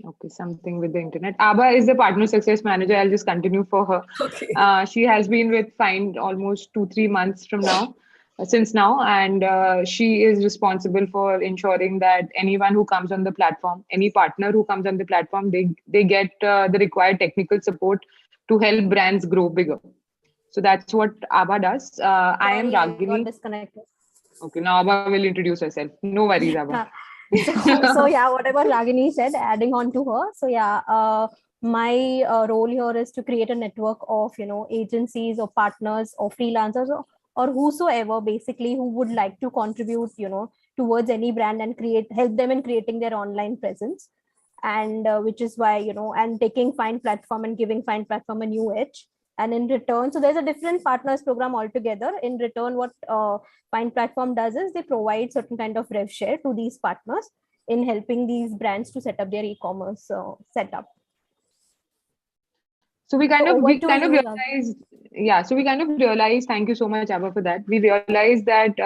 Okay, something with the internet. Abha is the partner success manager. I'll just continue for her. Okay. She has been with Fynd almost 2-3 months from now, since now, and she is responsible for ensuring that anyone who comes on the platform, any partner who comes on the platform, they get the required technical support to help brands grow bigger. So that's what Abha does. I am Sorry, I got Ragini. disconnected. Okay, now Abha will introduce herself. No worries, Abha. Yeah. So yeah, whatever Ragini said, adding on to her. So yeah, my role here is to create a network of agencies or partners or freelancers or whosoever basically who would like to contribute towards any brand and help them in creating their online presence. And which is why and taking Fynd Platform and giving Fynd Platform a new edge. And in return, so there's a different partners program altogether. In return, what Fynd Platform does is they provide certain kind of rev share to these partners in helping these brands to set up their e-commerce setup. So we kind So of over we to kind of you, Ravi. realized, yeah. So we kind of realized. Thank you so much, Abba, for that. We realized that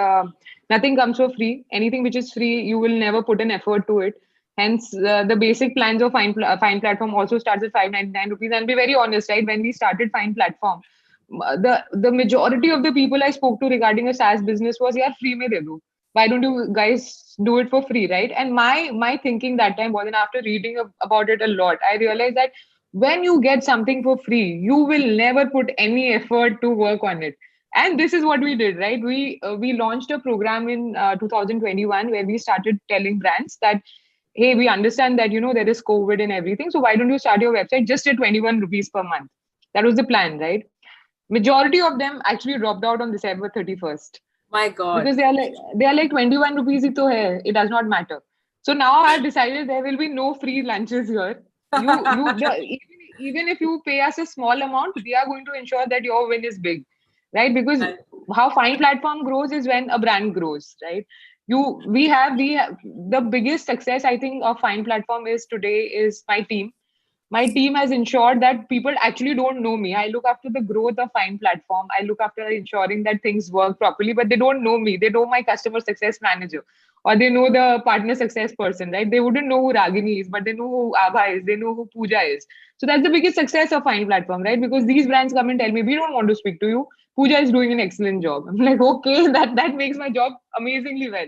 nothing comes for free. Anything which is free, you will never put an effort to it. Hence, the basic plans of Fine Platform also starts at 599 rupees. And be very honest, right? When we started Fine Platform, the majority of the people I spoke to regarding a SaaS business was, yeah, free mein de do. Why don't you guys do it for free, right? And my thinking that time was, and after reading about it a lot, I realized that when you get something for free, you will never put any effort to work on it. And this is what we did, right? We launched a program in 2021 where we started telling brands that, hey, we understand that there is COVID and everything, so why don't you start your website just at 21 rupees per month? That was the plan, right? Majority of them actually dropped out on December 31st My God. because they are like 21 rupees hi to hai. It does not matter. So now I've decided there will be no free lunches here. Even if you pay us a small amount, we are going to ensure that your win is big, right? Because how Fine Platform grows is when a brand grows, right? We have the biggest success I think of Fine Platform is today is my team has ensured that people actually don't know me. I look after the growth of Fine Platform. I look after ensuring that things work properly, but they don't know me. They know my customer success manager or they know the partner success person, right? They wouldn't know who Ragini is, but they know who Abha is. They know who Pooja is. So that's the biggest success of Fine Platform, right? Because these brands come and tell me, we don't want to speak to you. Pooja is doing an excellent job. I'm like, okay, that makes my job amazingly well.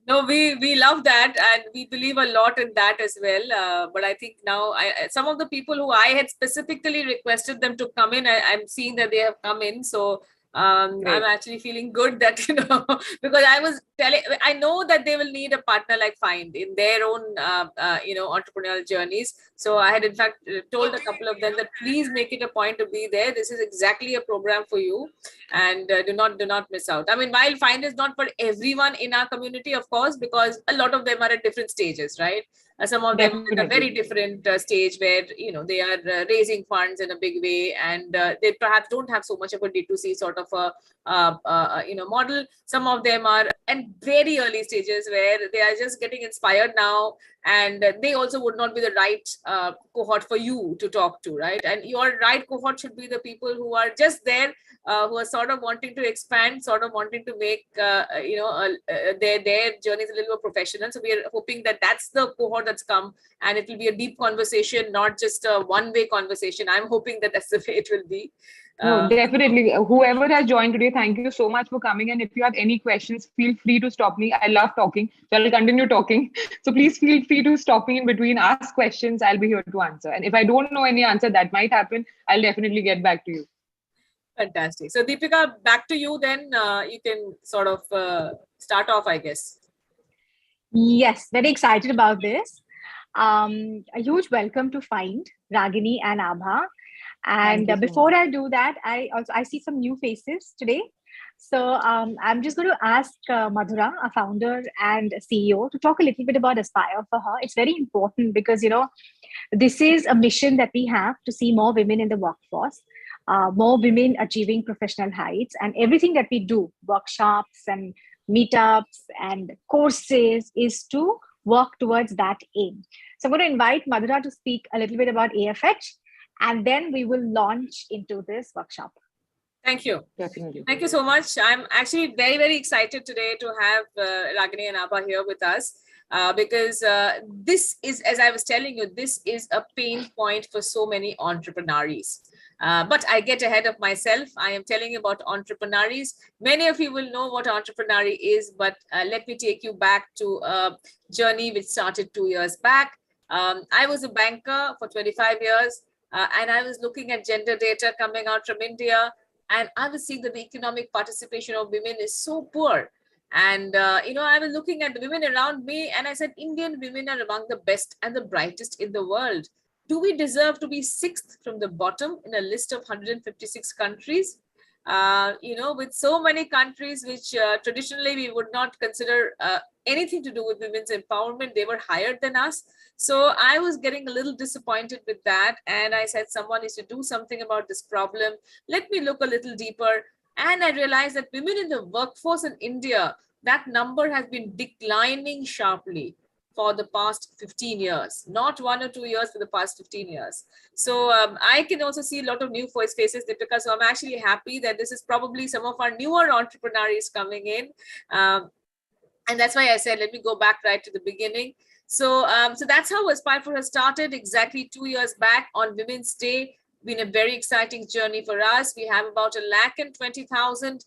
No, we love that, and we believe a lot in that as well. But I think now, some of the people who I had specifically requested them to come in, I'm seeing that they have come in. So I'm actually feeling good that because I know that they will need a partner like Fynd in their own entrepreneurial journeys. So I had in fact told a couple of them that please make it a point to be there. This is exactly a program for you, and do not miss out. I mean, while Fynd is not for everyone in our community, of course, because a lot of them are at different stages, right? Some of them are at a very different stage where they are raising funds in a big way, and they perhaps don't have so much of a D2C sort of a model. Some of them are at very early stages where they are just getting inspired now, and they also would not be the right cohort for you to talk to, right? And your right cohort should be the people who are just there, who are sort of wanting to expand, sort of wanting to make their journeys a little more professional. So we are hoping that that's the cohort that's come, and it will be a deep conversation, not just a one-way conversation. I'm hoping that that's the way it will be. No, definitely. Whoever has joined today, thank you so much for coming. And if you have any questions, feel free to stop me. I love talking, so I'll continue talking. So please feel free to stop me in between, ask questions. I'll be here to answer. And if I don't know any answer, that might happen. I'll definitely get back to you. Fantastic. So Deepika, back to you then. You can sort of start off, I guess. Yes, very excited about this. A huge welcome to Fynd, Ragini and Abha. And before I do that, I see some new faces today. So I'm just going to ask Madhura, a founder and CEO, to talk a little bit about Aspire for her. It's very important because, this is a mission that we have to see more women in the workforce, more women achieving professional heights, and everything that we do, workshops and meetups and courses, is to work towards that aim. So I'm going to invite Madhura to speak a little bit about AFH, and then we will launch into this workshop. Thank you. Definitely. Thank you so much. I'm actually very, very excited today to have Ragini and Abha here with us. because this is, as I was telling you, this is a pain point for so many entrepreneurs. But I get ahead of myself. I am telling you about entrepreneurs. Many of you will know what entrepreneur is, but let me take you back to a journey which started 2 years back. I was a banker for 25 years, and I was looking at gender data coming out from India, and I was seeing that the economic participation of women is so poor. And, I was looking at the women around me, and I said, Indian women are among the best and the brightest in the world. Do we deserve to be sixth from the bottom in a list of 156 countries? With so many countries which traditionally we would not consider anything to do with women's empowerment, they were higher than us. So I was getting a little disappointed with that. And I said, someone needs to do something about this problem. Let me look a little deeper. And I realized that women in the workforce in India, that number has been declining sharply for the past 15 years, not 1 or 2 years, for the past 15 years. So I can also see a lot of new faces, Deepika. So I'm actually happy that this is probably some of our newer entrepreneurs coming in. And that's why I said, let me go back right to the beginning. So that's how Aspire for has started exactly 2 years back on Women's Day. Been a very exciting journey for us. We have about 120,000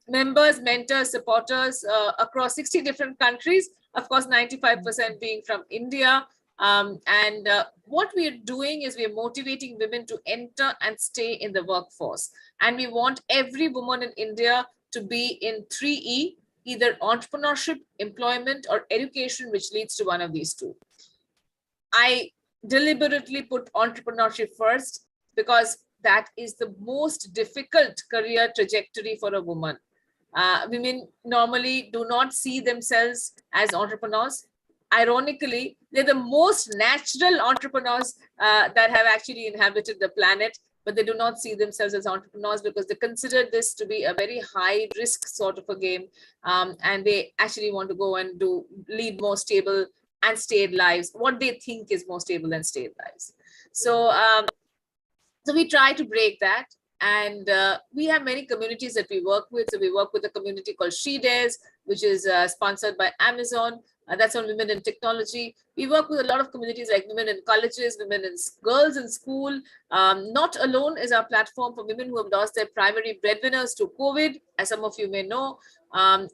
members, mentors, supporters across 60 different countries. Of course, 95% being from India. What we are doing is we are motivating women to enter and stay in the workforce. And we want every woman in India to be in 3E, either entrepreneurship, employment, or education, which leads to one of these two. I deliberately put entrepreneurship first because that is the most difficult career trajectory for a woman. Women normally do not see themselves as entrepreneurs. Ironically, they're the most natural entrepreneurs that have actually inhabited the planet, but they do not see themselves as entrepreneurs because they consider this to be a very high risk sort of a game. And they actually want to go and lead more stable and stayed lives, what they think is more stable and stayed lives. So we try to break that. And we have many communities that we work with. So we work with a community called She Dares, which is sponsored by Amazon. That's on women in technology. We work with a lot of communities like women in colleges, girls in school. Not Alone is our platform for women who have lost their primary breadwinners to COVID, as some of you may know.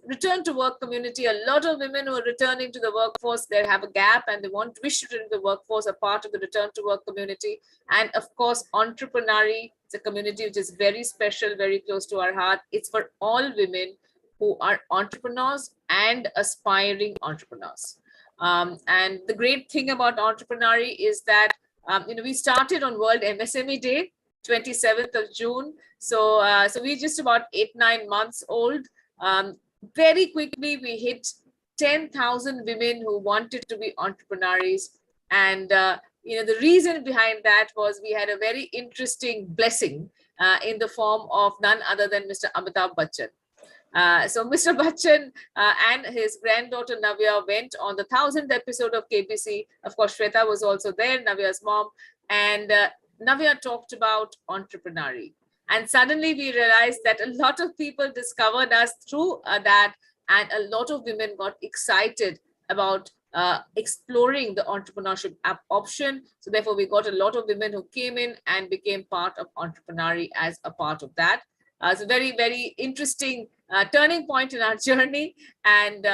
Return to work community, a lot of women who are returning to the workforce, they have a gap and they wish to return to the workforce, are part of the return to work community. And of course, Entrepreneury, it's a community which is very special, very close to our heart. It's for all women who are entrepreneurs and aspiring entrepreneurs. And the great thing about Entrepreneury is that we started on World MSME Day, 27th of June. So we're just about 8-9 months old. Very quickly, we hit 10,000 women who wanted to be entrepreneurs. And the reason behind that was we had a very interesting blessing in the form of none other than Mr. Amitabh Bachchan. So Mr. Bachchan and his granddaughter Navya went on the 1000th episode of KBC. Of course, Shweta was also there, Navya's mom. And Navya talked about Entrepreneury. And suddenly we realized that a lot of people discovered us through that. And a lot of women got excited about exploring the entrepreneurship option. So therefore, we got a lot of women who came in and became part of Entrepreneury as a part of that. It's a very, very interesting turning point in our journey. And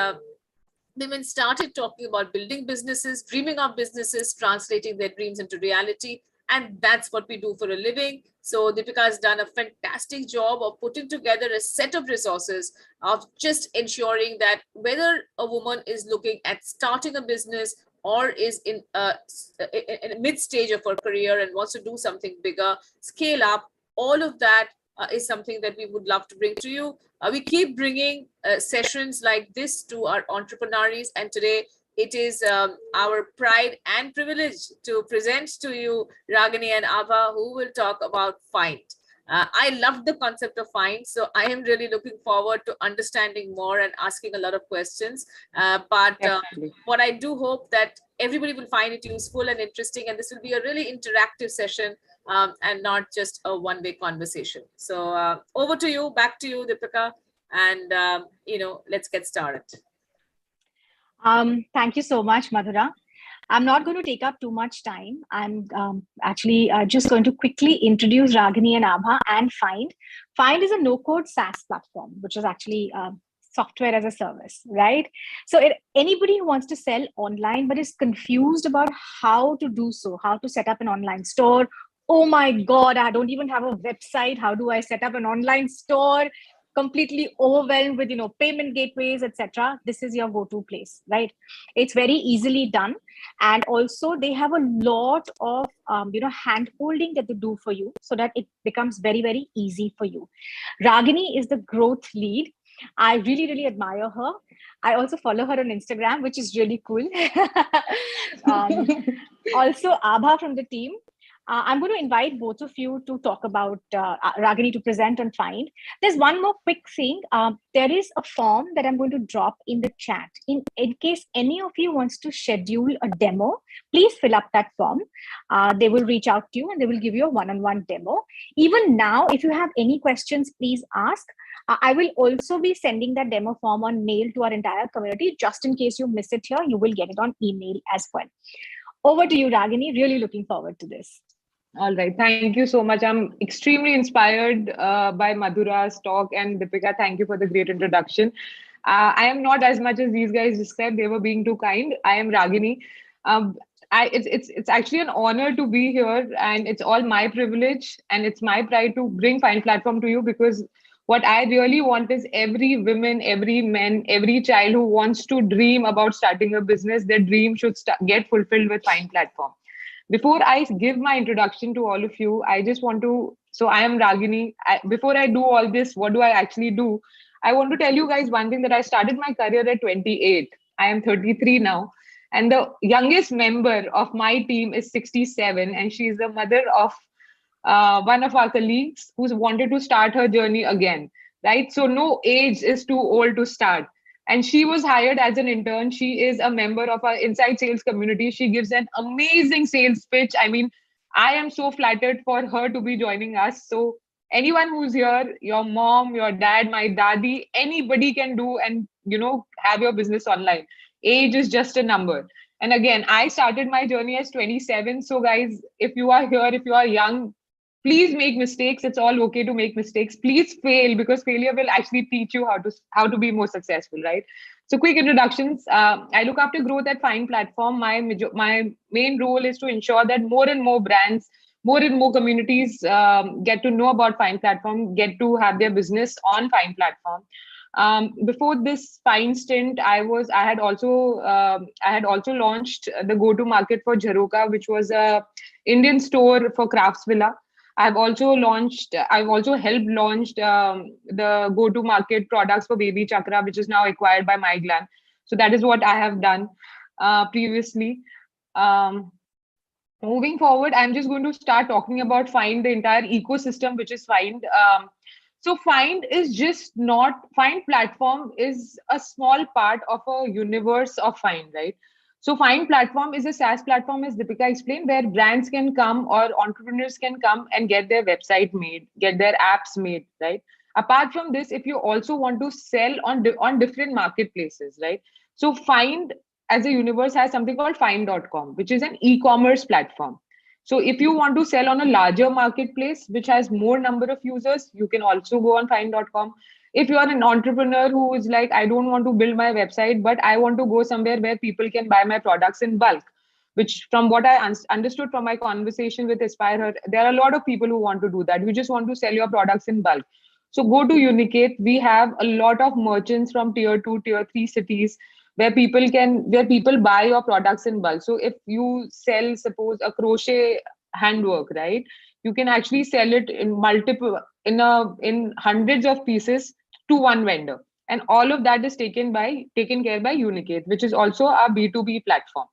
women started talking about building businesses, dreaming of businesses, translating their dreams into reality. And that's what we do for a living. So Deepika has done a fantastic job of putting together a set of resources of just ensuring that whether a woman is looking at starting a business or is in a mid stage of her career and wants to do something bigger, scale up, all of that is something that we would love to bring to you. We keep bringing sessions like this to our entrepreneurs, and today it is our pride and privilege to present to you Ragini and Abha, who will talk about Fynd. I love the concept of Fynd, so I am really looking forward to understanding more and asking a lot of questions. But what I do hope that everybody will find it useful and interesting, and this will be a really interactive session and not just a one-way conversation. So over to you, back to you, Deepika, and let's get started. Thank you so much, Madhura. I'm not going to take up too much time. I'm actually just going to quickly introduce Ragini and Abha and Fynd. Fynd is a no-code SaaS platform, which is actually software as a service, right? So anybody who wants to sell online but is confused about how to do so, how to set up an online store. Oh my God, I don't even have a website. How do I set up an online store? Completely overwhelmed with payment gateways, etc. This is your go-to place, right? It's very easily done, and also they have a lot of hand holding that they do for you so that it becomes very, very easy for you. Ragini is the growth lead. I really, really admire her. I also follow her on Instagram, which is really cool. um, Also, Abha from the team. I'm going to invite both of you to talk about Ragini to present and Fynd. There's one more quick thing. There is a form that I'm going to drop in the chat. In case any of you wants to schedule a demo, please fill up that form. They will reach out to you and they will give you a one-on-one demo. Even now, if you have any questions, please ask. I will also be sending that demo form on mail to our entire community. Just in case you miss it here, you will get it on email as well. Over to you, Ragini. Really looking forward to this. All right. Thank you so much. I'm extremely inspired by Madhura's talk, and Deepika, thank you for the great introduction. I am not as much as these guys described. They were being too kind. I am Ragini. It's actually an honor to be here, and it's all my privilege and it's my pride to bring Fynd Platform to you, because what I really want is every woman, every man, every child who wants to dream about starting a business, their dream should get fulfilled with Fynd Platform. Before I give my introduction to all of you, I just want to, so I am Ragini. Before I do all this, what do I actually do? I want to tell you guys one thing, that I started my career at 28. I am 33 now. And the youngest member of my team is 67. And she is the mother of one of our colleagues who's wanted to start her journey again, right? So no age is too old to start. And she was hired as an intern. She is a member of our inside sales community. She gives an amazing sales pitch. I mean, I am so flattered for her to be joining us. So anyone who's here, your mom, your dad, my daddy, anybody can do and, have your business online. Age is just a number. And again, I started my journey as 27. So guys, if you are here, if you are young, please make mistakes. It's all okay to make mistakes. Please fail, because failure will actually teach you how to be more successful, right? So quick introductions. I look after growth at Fynd Platform. My main role is to ensure that more and more brands, more and more communities get to know about Fynd Platform, get to have their business on Fynd Platform. Before this Fynd stint, I had also launched the go-to market for Jharoka, which was a Indian store for Craftsvilla. I've also helped launch the go-to-market products for Baby Chakra, which is now acquired by MyGlan. So that is what I have done previously. Moving forward, I'm just going to start talking about Fynd, the entire ecosystem, which is Fynd. So Fynd Platform is a small part of a universe of Fynd, right? So Fynd Platform is a SaaS platform, as Deepika explained, where brands can come or entrepreneurs can come and get their website made, get their apps made, right? Apart from this, if you also want to sell on different marketplaces, right? So Fynd as a universe has something called Fynd.com, which is an e-commerce platform. So if you want to sell on a larger marketplace, which has more number of users, you can also go on Fynd.com. If you are an entrepreneur who is like, I don't want to build my website, but I want to go somewhere where people can buy my products in bulk, which from what I understood from my conversation with Aspire, there are a lot of people who want to do that. You just want to sell your products in bulk. So go to Unicate. We have a lot of merchants from tier 2, tier 3 cities where people buy your products in bulk. So if you sell, suppose, a crochet handwork, right? You can actually sell it in hundreds of pieces to one vendor. And all of that is taken care by Unicate, which is also our B2B platform.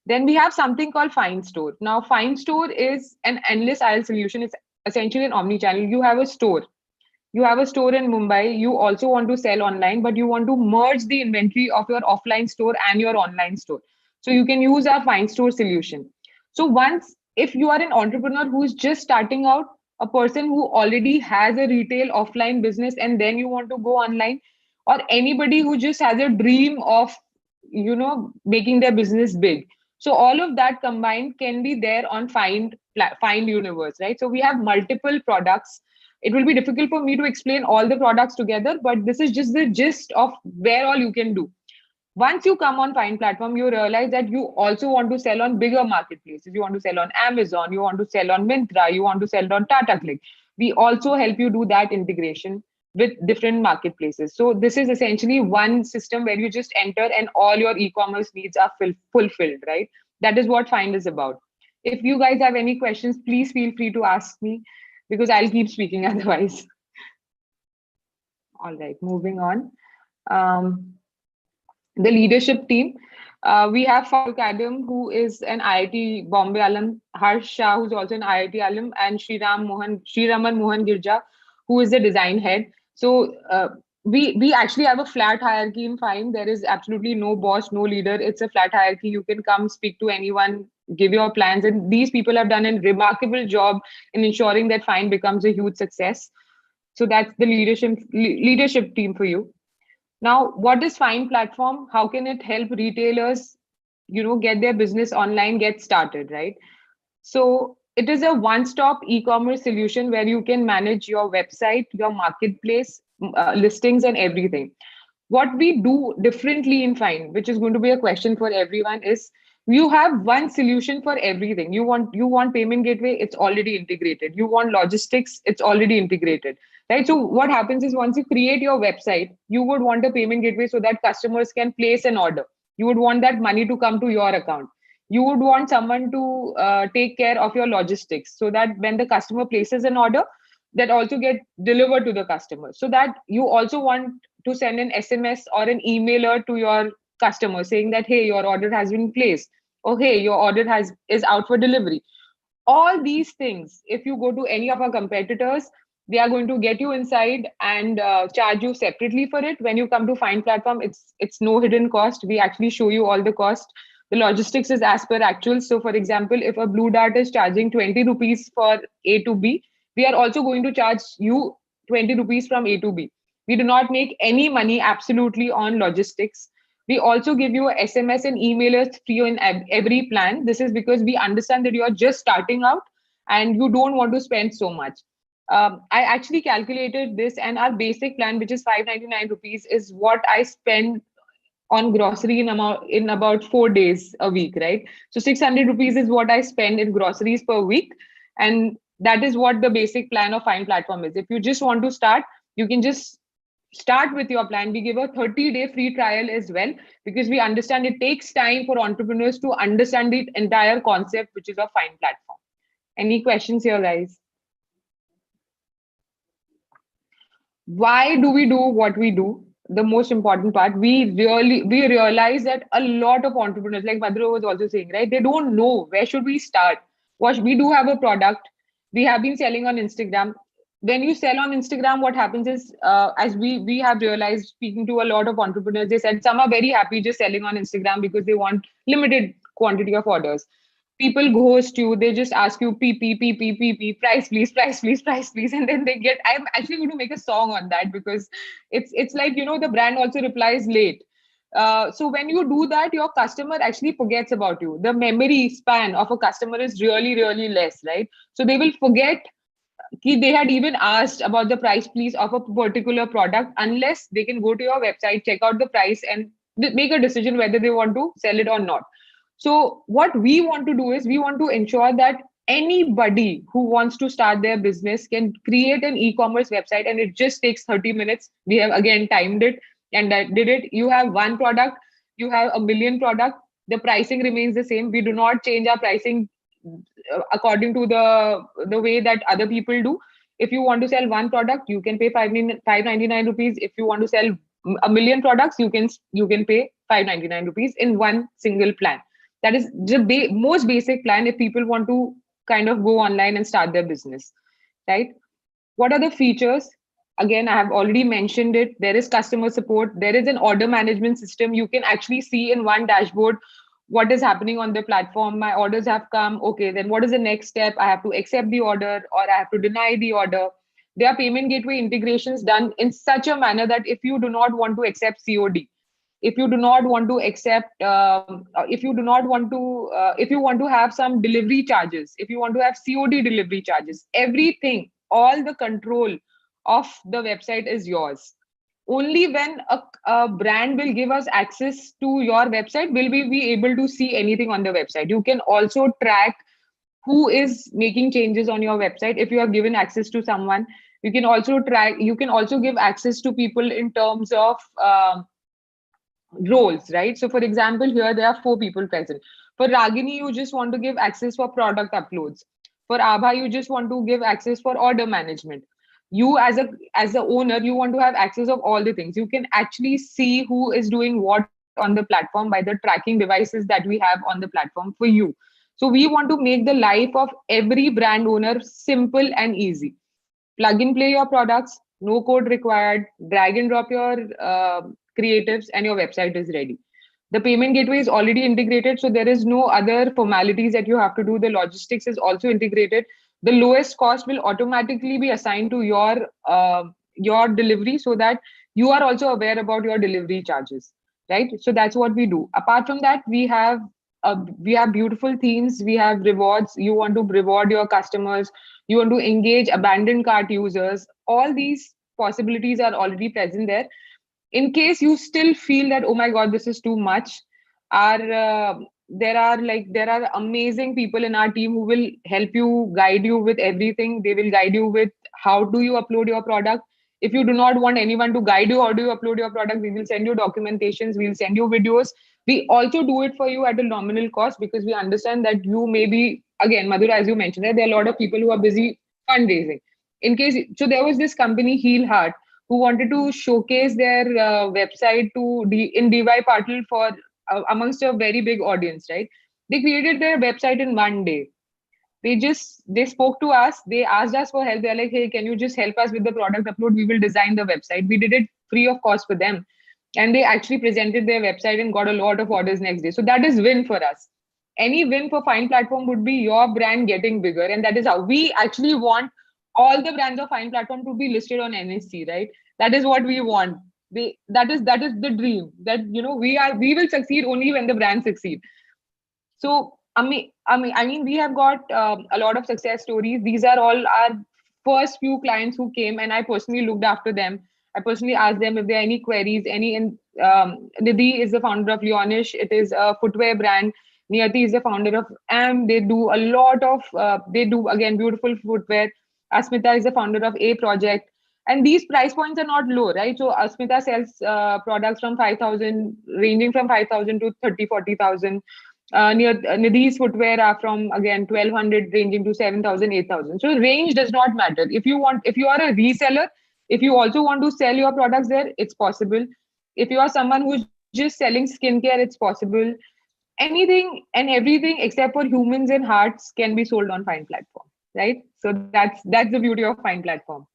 Then we have something called Fynd Store. Now, Fynd Store is an endless aisle solution. It's essentially an omni-channel. You have a store in Mumbai. You also want to sell online, but you want to merge the inventory of your offline store and your online store. So you can use our Fynd Store solution. So if you are an entrepreneur who is just starting out, a person who already has a retail offline business, and then you want to go online, or anybody who just has a dream of making their business big. So all of that combined can be there on Find Universe, right? So we have multiple products. It will be difficult for me to explain all the products together, but this is just the gist of where all you can do. Once you come on Find Platform, you realize that you also want to sell on bigger marketplaces. You want to sell on Amazon, you want to sell on Myntra, you want to sell on Tata Click. We also help you do that integration with different marketplaces. So this is essentially one system where you just enter and all your e-commerce needs are fulfilled, right? That is what Find is about. If you guys have any questions, please feel free to ask me, because I'll keep speaking otherwise. All right, moving on. The leadership team. We have Farooq Adam, who is an IIT Bombay alum, Harsh Shah, who's also an IIT alum, and Sriraman Mohan Girja, who is the design head. So we actually have a flat hierarchy in Find. There is absolutely no boss, no leader. It's a flat hierarchy. You can come speak to anyone, give your plans, and these people have done a remarkable job in ensuring that Find becomes a huge success. So that's the leadership team for you. Now, what is Find Platform? How can it help retailers, get their business online, get started, right? So it is a one-stop e-commerce solution where you can manage your website, your marketplace, listings, and everything. What we do differently in Find, which is going to be a question for everyone, is you have one solution for everything. You want payment gateway, it's already integrated. You want logistics, it's already integrated. Right. So what happens is, once you create your website, you would want a payment gateway so that customers can place an order. You would want that money to come to your account. You would want someone to take care of your logistics, so that when the customer places an order, that also get delivered to the customer. So that you also want to send an SMS or an emailer to your customer saying that, hey, your order has been placed, or hey, your order is out for delivery. All these things, if you go to any of our competitors, they are going to get you inside and charge you separately for it. When you come to Find Platform, it's no hidden cost. We actually show you all the cost. The logistics is as per actual. So for example, if a Blue Dart is charging 20 rupees for A to B, we are also going to charge you 20 rupees from A to B. We do not make any money absolutely on logistics. We also give you SMS and emailers free in every plan. This is because we understand that you are just starting out and you don't want to spend so much. I actually calculated this, and our basic plan, which is 599 rupees, is what I spend on grocery in about 4 days a week, right? So 600 rupees is what I spend in groceries per week. And that is what the basic plan of Find Platform is. If you just want to start, you can just start with your plan. We give a 30-day free trial as well, because we understand it takes time for entrepreneurs to understand the entire concept, which is a Find Platform. Any questions here, guys? Why do we do what we do? The most important part, we realize that a lot of entrepreneurs, like Madhura was also saying, right, they don't know where should we start. What we do have a product, we have been selling on Instagram. When you sell on Instagram, what happens is, as we have realized, speaking to a lot of entrepreneurs, they said some are very happy just selling on Instagram because they want limited quantity of orders. People ghost you. They just ask you p price please, price please, price please, and then they get. I'm actually going to make a song on that, because it's like, the brand also replies late. So when you do that, your customer actually forgets about you. The memory span of a customer is really, really less, right? So they will forget they had even asked about the price please of a particular product, unless they can go to your website, check out the price, and make a decision whether they want to sell it or not. So what we want to do is, we want to ensure that anybody who wants to start their business can create an e-commerce website, and it just takes 30 minutes. We have again timed it and that did it. You have one product, you have a million product, the pricing remains the same. We do not change our pricing according to the way that other people do. If you want to sell one product, you can pay 599 rupees. If you want to sell a million products, you can pay 599 rupees in one single plan. That is the most basic plan if people want to kind of go online and start their business, right? What are the features? Again, I have already mentioned it. There is customer support. There is an order management system. You can actually see in one dashboard what is happening on the platform. My orders have come. Okay, then what is the next step? I have to accept the order or I have to deny the order. There are payment gateway integrations done in such a manner that if you do not want to accept COD, if you do not want to accept, if you do not want to, if you want to have some delivery charges, if you want to have COD delivery charges, everything, all the control of the website is yours. Only when a brand will give us access to your website will we be able to see anything on the website. You can also track who is making changes on your website. If you have given access to someone, you can also track, you can also give access to people in terms of roles, right? So for example, here there are 4 people present. For Ragini, you just want to give access for product uploads. For Abha, you just want to give access for order management. You as a owner, you want to have access of all the things. You can actually see who is doing what on the platform by the tracking devices that we have on the platform for you. So we want to make the life of every brand owner simple and easy. Plug and play your products, no code required, drag and drop your creatives, and your website is ready. The payment gateway is already integrated, so there is no other formalities that you have to do. The logistics is also integrated. The lowest cost will automatically be assigned to your delivery, so that you are also aware about your delivery charges, right? So that's what we do. Apart from that, we have beautiful themes. We have rewards. You want to reward your customers, you want to engage abandoned cart users. All these possibilities are already present there. In case you still feel that, oh my god, this is too much, our there are amazing people in our team who will help you, guide you with everything. They will guide you with how do you upload your product. If you do not want anyone to guide you how do you upload your product, we will send you documentations, we'll send you videos. We also do it for you at a nominal cost, because we understand that you may be, again, Madhura, as you mentioned, right, there are a lot of people who are busy fundraising. In case, so there was this company Heal Heart who wanted to showcase their website in DY Patil for amongst a very big audience, right? They created their website in one day. They spoke to us, they asked us for help. They're like, hey, can you just help us with the product upload? We will design the website. We did it free of cost for them, and they actually presented their website and got a lot of orders next day. So that is win for us. Any win for Fynd Platform would be your brand getting bigger, and that is how we actually want all the brands of Fynd Platform to be listed on NSC, right? That is what we want. That is the dream, that we will succeed only when the brands succeed. So I mean, we have got a lot of success stories. These are all our first few clients who came, and I personally looked after them. I personally asked them if there are any queries. Nidhi is the founder of Leonish. It is a footwear brand. Niyati is the founder of They do a lot of they do, again, beautiful footwear. Asmita is the founder of A Project. And these price points are not low, right? So Asmita sells products from 5,000, ranging from 5,000 to 30, 40,000. Nidhi's footwear are from, again, 1,200 ranging to 7,000, 8,000. So range does not matter. If you are a reseller, if you also want to sell your products there, it's possible. If you are someone who's just selling skincare, it's possible. Anything and everything except for humans and hearts can be sold on Fynd Platform, right? So that's the beauty of Fynd Platform.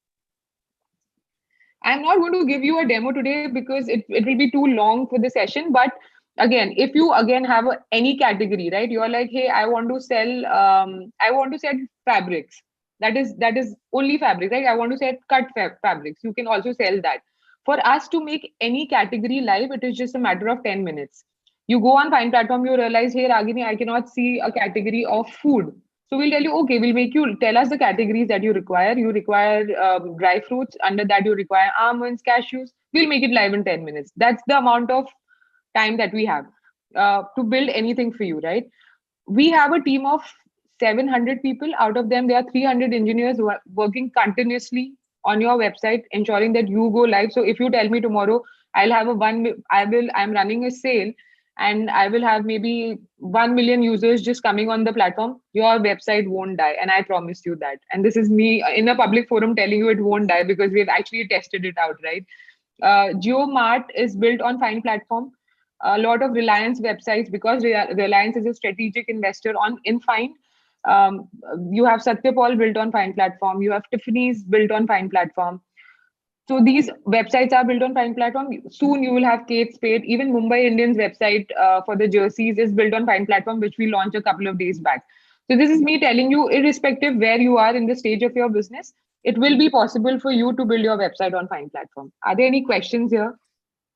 I'm not going to give you a demo today because it will be too long for the session. But again, if you again have any category, right? You're like, hey, I want to sell fabrics. That is only fabrics, right? I want to sell cut fabrics. You can also sell that. For us to make any category live, it is just a matter of 10 minutes. You go on Fynd Platform, you realize, hey, Ragini, I cannot see a category of food. So we'll tell you, okay, we'll make you tell us the categories that you require. You require dry fruits. Under that, you require almonds, cashews. We'll make it live in 10 minutes. That's the amount of time that we have to build anything for you, right? We have a team of 700 people. Out of them, there are 300 engineers who are working continuously on your website, ensuring that you go live. So if you tell me tomorrow, I'm running a sale, and I will have maybe 1 million users just coming on the platform, your website won't die. And I promise you that. And this is me in a public forum telling you it won't die, because we've actually tested it out, right? GeoMart is built on Fynd Platform. A lot of Reliance websites, because Reliance is a strategic investor in Fynd. You have Satyapal built on Fynd Platform. You have Tiffany's built on Fynd Platform. So these websites are built on Fynd Platform. Soon you will have Kate Spade. Even Mumbai Indians website for the jerseys is built on Fynd Platform, which we launched a couple of days back. So this is me telling you, irrespective where you are in the stage of your business, it will be possible for you to build your website on Fynd Platform. Are there any questions here?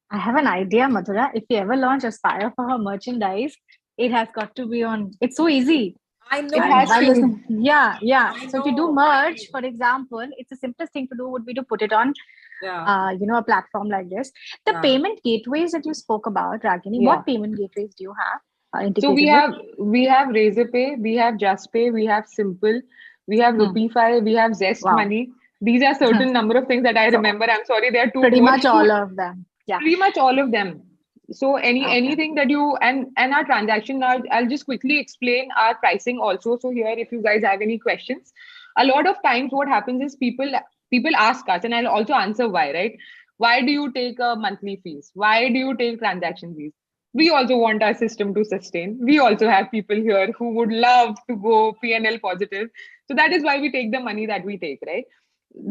I have an idea, Madhura. If you ever launch Aspire for her merchandise, it has got to be on. It's so easy. I It know. has to. Yeah, yeah. I So if you do know. merch, for example, it's the simplest thing to do would be to put it on, Yeah. a platform like this. The Yeah. payment gateways that you spoke about, Ragini, Yeah. what payment gateways do you have So integrated with? we have Razorpay, we have JustPay, we have Simple, we have Hmm. Rupeefy, we have Zest Wow. Money. These are certain number of things that I So remember. I'm sorry, there are two pretty more. much all of them. Yeah. Pretty much all of them. So Okay. anything that you and our transaction, I'll just quickly explain our pricing also. So here, if you guys have any questions, a lot of times what happens is people ask us, and I'll also answer why, right? Why do you take a monthly fees? Why do you take transaction fees? We also want our system to sustain. We also have people here who would love to go P&L positive. So that is why we take the money that we take, right?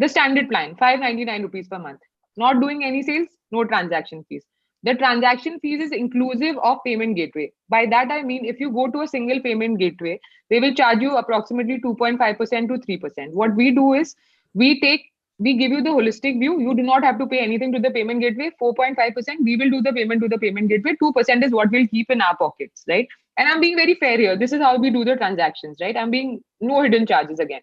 The standard plan, 599 rupees per month. Not doing any sales, no transaction fees. The transaction fees is inclusive of payment gateway. By that I mean, if you go to a single payment gateway, they will charge you approximately 2.5% to 3%. What we do is we take we give you the holistic view. You do not have to pay anything to the payment gateway. 4.5%, we will do the payment to the payment gateway. 2% is what we'll keep in our pockets, right? And I'm being very fair here. This is how we do the transactions, right? I'm being no hidden charges again.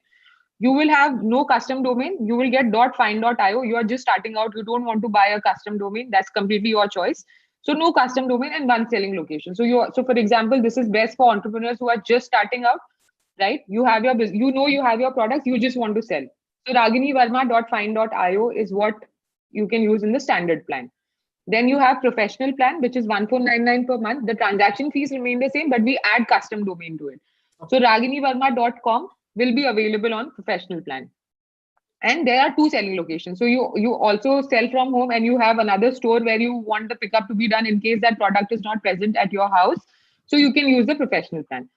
You will have no custom domain. You will get .find.io. You are just starting out. You don't want to buy a custom domain. That's completely your choice. So no custom domain and one selling location. So for example, this is best for entrepreneurs who are just starting out, right? You have your business, you have your products, you just want to sell. So raginivarma.find.io is what you can use in the standard plan. Then you have professional plan, which is 1499 per month. The transaction fees remain the same, but we add custom domain to it. So raginivarma.com will be available on professional plan. And there are two selling locations. So you also sell from home, and you have another store where you want the pickup to be done in case that product is not present at your house. So you can use the professional plan.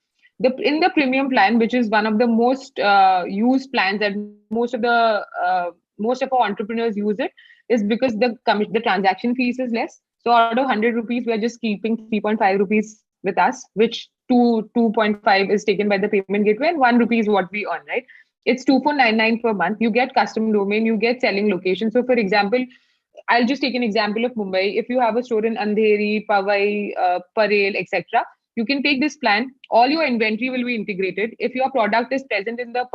In the premium plan, which is one of the most used plans that most of our entrepreneurs use it, is because the transaction fees is less. So out of 100 rupees, we are just keeping 3.5 rupees with us, which 2.5 is taken by the payment gateway, and 1 rupee is what we earn, right? It's 2499 per month. You get custom domain, you get selling location. So for example, I'll just take an example of Mumbai. If you have a store in Andheri, Powai, Parel, etc., you can take this plan. All your inventory will be integrated. If your product is present in the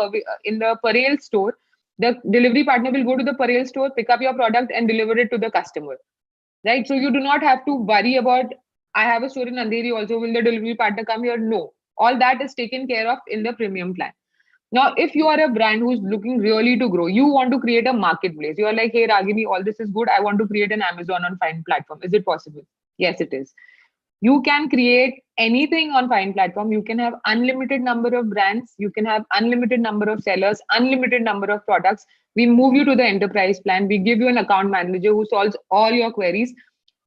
Parel store, the delivery partner will go to the Parel store, pick up your product, and deliver it to the customer. Right? So you do not have to worry about. I have a store in Andheri also. Will the delivery partner come here? No. All that is taken care of in the premium plan. Now, if you are a brand who's looking really to grow, you want to create a marketplace. You are like, hey, Ragini, all this is good. I want to create an Amazon on Find platform. Is it possible? Yes, it is. You can create anything on Find platform. You can have unlimited number of brands. You can have unlimited number of sellers, unlimited number of products. We move you to the enterprise plan. We give you an account manager who solves all your queries.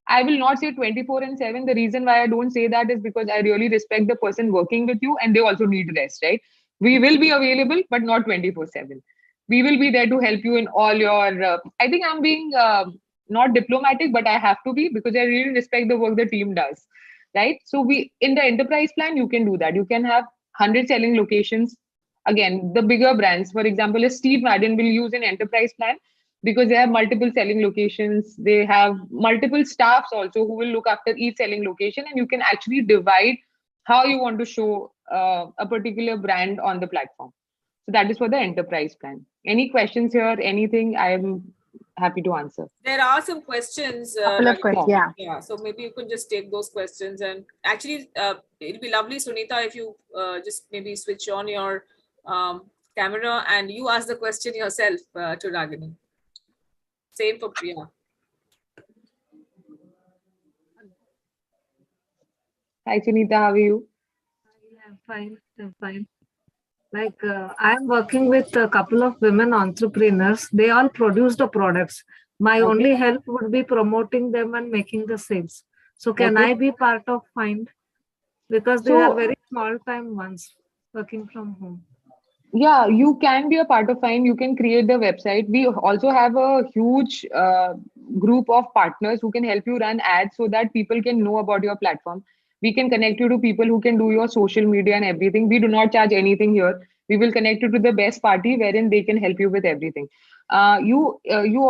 I will not say 24 and 7. The reason why I don't say that is because I really respect the person working with you, and they also need rest, right? We will be available, but not 24/7. We will be there to help you in all your. I think I'm being not diplomatic, but I have to be because I really respect the work the team does, right? So we in the enterprise plan, you can do that. You can have 100 selling locations. Again, the bigger brands, for example, a Steve Madden will use an enterprise plan because they have multiple selling locations. They have multiple staffs also who will look after each selling location, and you can actually divide how you want to show a particular brand on the platform. So that is for the enterprise plan. Any questions here? Anything? I am happy to answer. There are some questions. Couple of questions. Yeah. Yeah. So maybe you could just take those questions. And actually, it'll be lovely, Sunita, if you just maybe switch on your camera and you ask the question yourself to Ragini. Same for Priya. Hi, Sunita. How are you? I'm fine. I'm fine. Like I'm working with a couple of women entrepreneurs. They all produce the products. My Okay. only help would be promoting them and making the sales. So can Okay. I be part of Find? Because they are So very small time ones working from home. yeah, you can be a part of Find. You can create the website. We also have a huge group of partners who can help you run ads so that people can know about your platform. We can connect you to people who can do your social media and everything. We do not charge anything here. We will connect you to the best party wherein they can help you with everything. You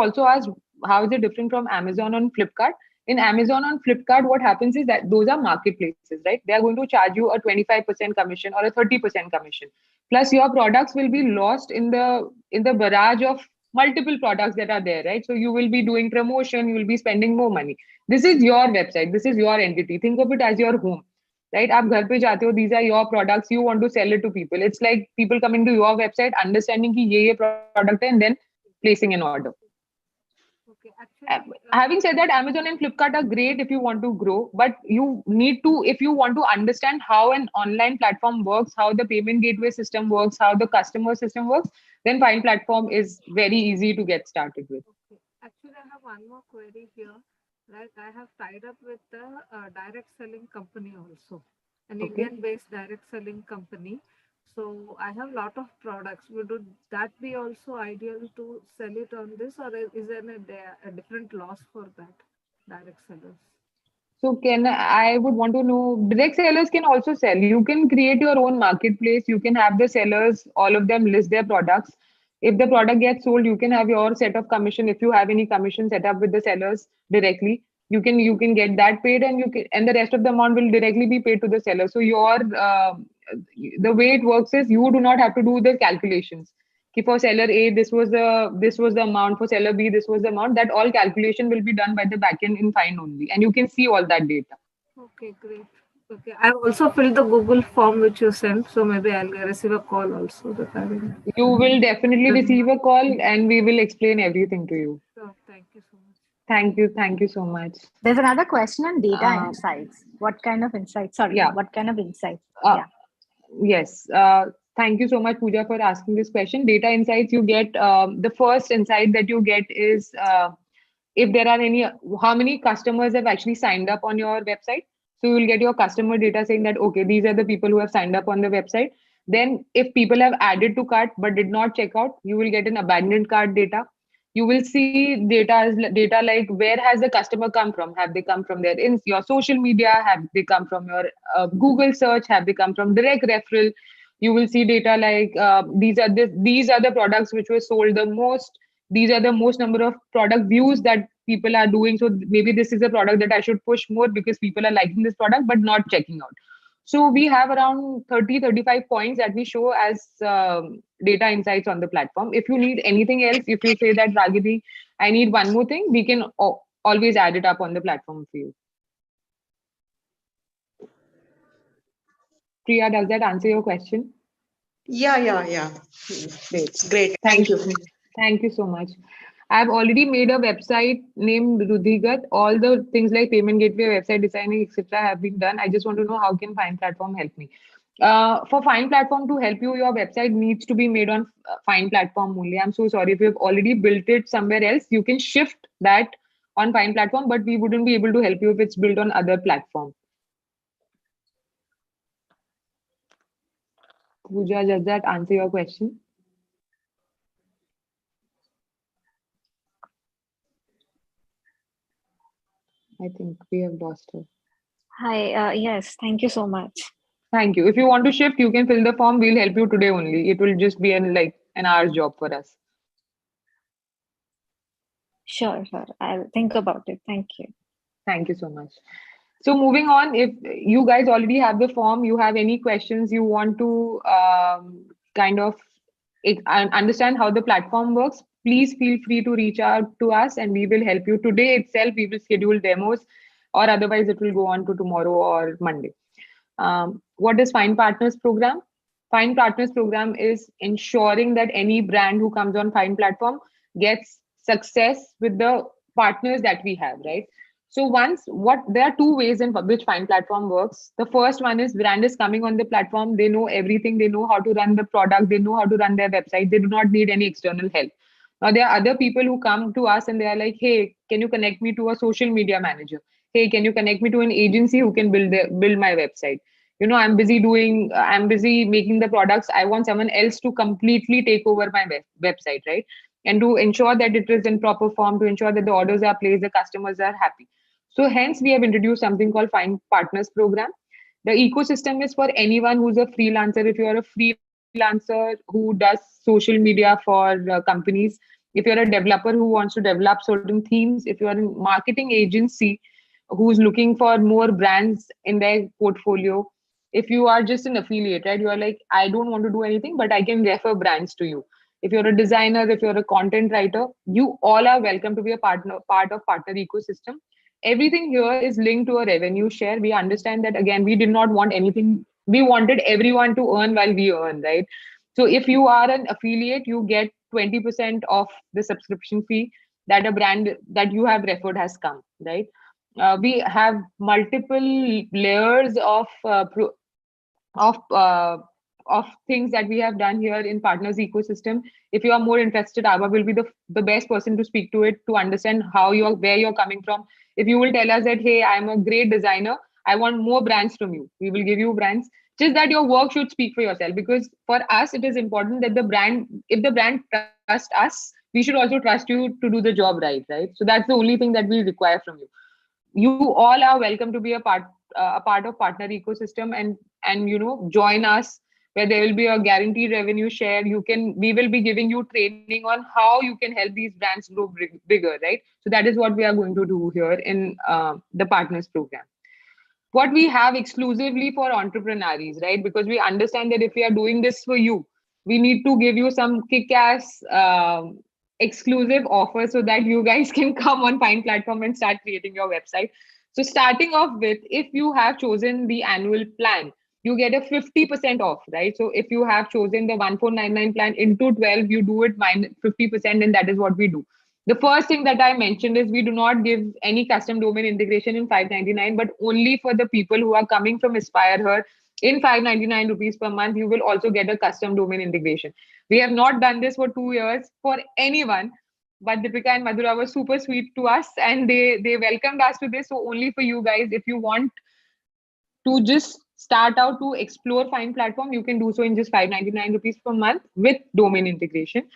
also asked how is it different from Amazon and Flipkart? In Amazon and Flipkart, what happens is that those are marketplaces, right? They are going to charge you a 25% commission or a 30% commission. Plus, your products will be lost in the barrage of multiple products that are there, right? So you will be doing promotion, you will be spending more money. This is your website, this is your entity. Think of it as your home, right? आप घर पे जाते हो, these are your products, you want to sell it to people. It's like people coming to your website, understanding कि ये product है, and then placing an order. Okay, actually, Having said that, Amazon and Flipkart are great if you want to grow, but you need to, if you want to understand how an online platform works, how the payment gateway system works, how the customer system works, then Fynd Platform is very easy to get started with. okay. Actually, I have one more query here. Like I have tied up with the direct selling company also, an Okay. Indian-based direct selling company. So I have a lot of products. Would that be also ideal to sell it on this, or is there a different loss for that direct sellers? So I would want to know, direct sellers can also sell. You can create your own marketplace. You can have the sellers, all of them list their products. If the product gets sold, you can have your set of commission. If you have any commission set up with the sellers directly, you can get that paid, and and the rest of the amount will directly be paid to the seller. So the way it works is you do not have to do the calculations. For seller A, this was the amount. For seller B, this was the amount. That all calculation will be done by the backend in Fynd only, and you can see all that data. Okay, great. Okay, I've also filled the Google form which you sent, so maybe I'll receive a call also regarding. You will definitely receive a call, and we will explain everything to you. So thank you so much. Thank you so much. There's another question on data Um, insights. What kind of insights? Sorry, Yeah. what kind of insights? Uh, Yeah. Yes. Thank you so much, Pooja, for asking this question. Data insights you get, the first insight that you get is if there are how many customers have actually signed up on your website. So you will get your customer data saying that, okay, these are the people who have signed up on the website. Then if people have added to cart but did not check out, you will get an abandoned cart data. You will see data like where has the customer come from? Have they come from your social media? Have they come from your Google search? Have they come from direct referral? You will see data like these are the products which were sold the most. These are the most number of product views that people are doing. So maybe this is a product that I should push more because people are liking this product but not checking out. So we have around 35 points that we show as data insights on the platform. If you need anything else, if you say that, Ragini, I need one more thing, we can always add it up on the platform for you. Priya, does that answer your question? Yeah. Great. It's great. Thank you. Thank you so much. I've already made a website named Rudhigat. All the things like payment gateway, website designing, etc. have been done. I just want to know how can Fynd Platform help me. For Fynd Platform to help you, your website needs to be made on Fynd Platform only. I'm so sorry if you've already built it somewhere else. You can shift that on Fynd Platform, but we wouldn't be able to help you if it's built on other platform. Pooja, does that answer your question? I think we have lost her. Hi, yes, thank you so much. Thank you. If you want to shift, you can fill the form. We'll help you today only. It will just be an hour's job for us. Sure. I'll think about it. Thank you. Thank you so much. So moving on, if you guys already have the form, you have any questions you want to kind of understand how the platform works, please feel free to reach out to us and we will help you. Today itself, we will schedule demos, or otherwise it will go on to tomorrow or Monday. What is Fynd Partners Program? Fynd Partners Program is ensuring that any brand who comes on Fynd Platform gets success with the partners that we have, right? So there are two ways in which Fynd Platform works. The first one is brand is coming on the platform. They know everything. They know how to run the product. They know how to run their website. They do not need any external help. Now, there are other people who come to us and they are like, hey, can you connect me to a social media manager? Hey, can you connect me to an agency who can build my website? I'm busy making the products. I want someone else to completely take over my website, right? And to ensure that it is in proper form, to ensure that the orders are placed, the customers are happy. So hence we have introduced something called Fynd Partners Program. The ecosystem is for anyone who's a freelancer. If you're a freelancer who does social media for companies, if you're a developer who wants to develop certain themes, if you're a marketing agency who's looking for more brands in their portfolio. If you are just an affiliate, right, you are like, I don't want to do anything, but I can refer brands to you. If you're a designer, if you're a content writer, you all are welcome to be a part of partner ecosystem. Everything here is linked to a revenue share. We understand that, again, we did not want anything. We wanted everyone to earn while we earn, right? So if you are an affiliate, you get 20% of the subscription fee that a brand that you have referred has come, right? We have multiple layers of uh, of things that we have done here in partners ecosystem. If you are more interested, Ava will be the best person to speak to it, to understand how you're where you're coming from. If you will tell us that, hey, I'm a great designer, I want more brands from you, we will give you brands. Just that your work should speak for yourself, because for us it is important that the brand, if the brand trusts us, we should also trust you to do the job right. So that's the only thing that we require from you. You all are welcome to be a part of partner ecosystem, and join us, where there will be a guaranteed revenue share. We will be giving you training on how you can help these brands grow bigger, right? So that is what we are going to do here in the partners program. What we have exclusively for entrepreneurs, right? Because we understand that if we are doing this for you, we need to give you some kick-ass exclusive offer so that you guys can come on Fynd Platform and start creating your website. So starting off with, if you have chosen the annual plan, you get a 50% off, right? So if you have chosen the 1499 plan into 12, you do it minus 50%, and that is what we do. The first thing that I mentioned is we do not give any custom domain integration in 599, but only for the people who are coming from Aspire Her. In 599 rupees per month, you will also get a custom domain integration. We have not done this for 2 years for anyone, but Deepika and Madhura were super sweet to us, and they welcomed us to this. So only for you guys, if you want to just start out to explore Fynd Platform, you can do so in just 599 rupees per month with domain integration.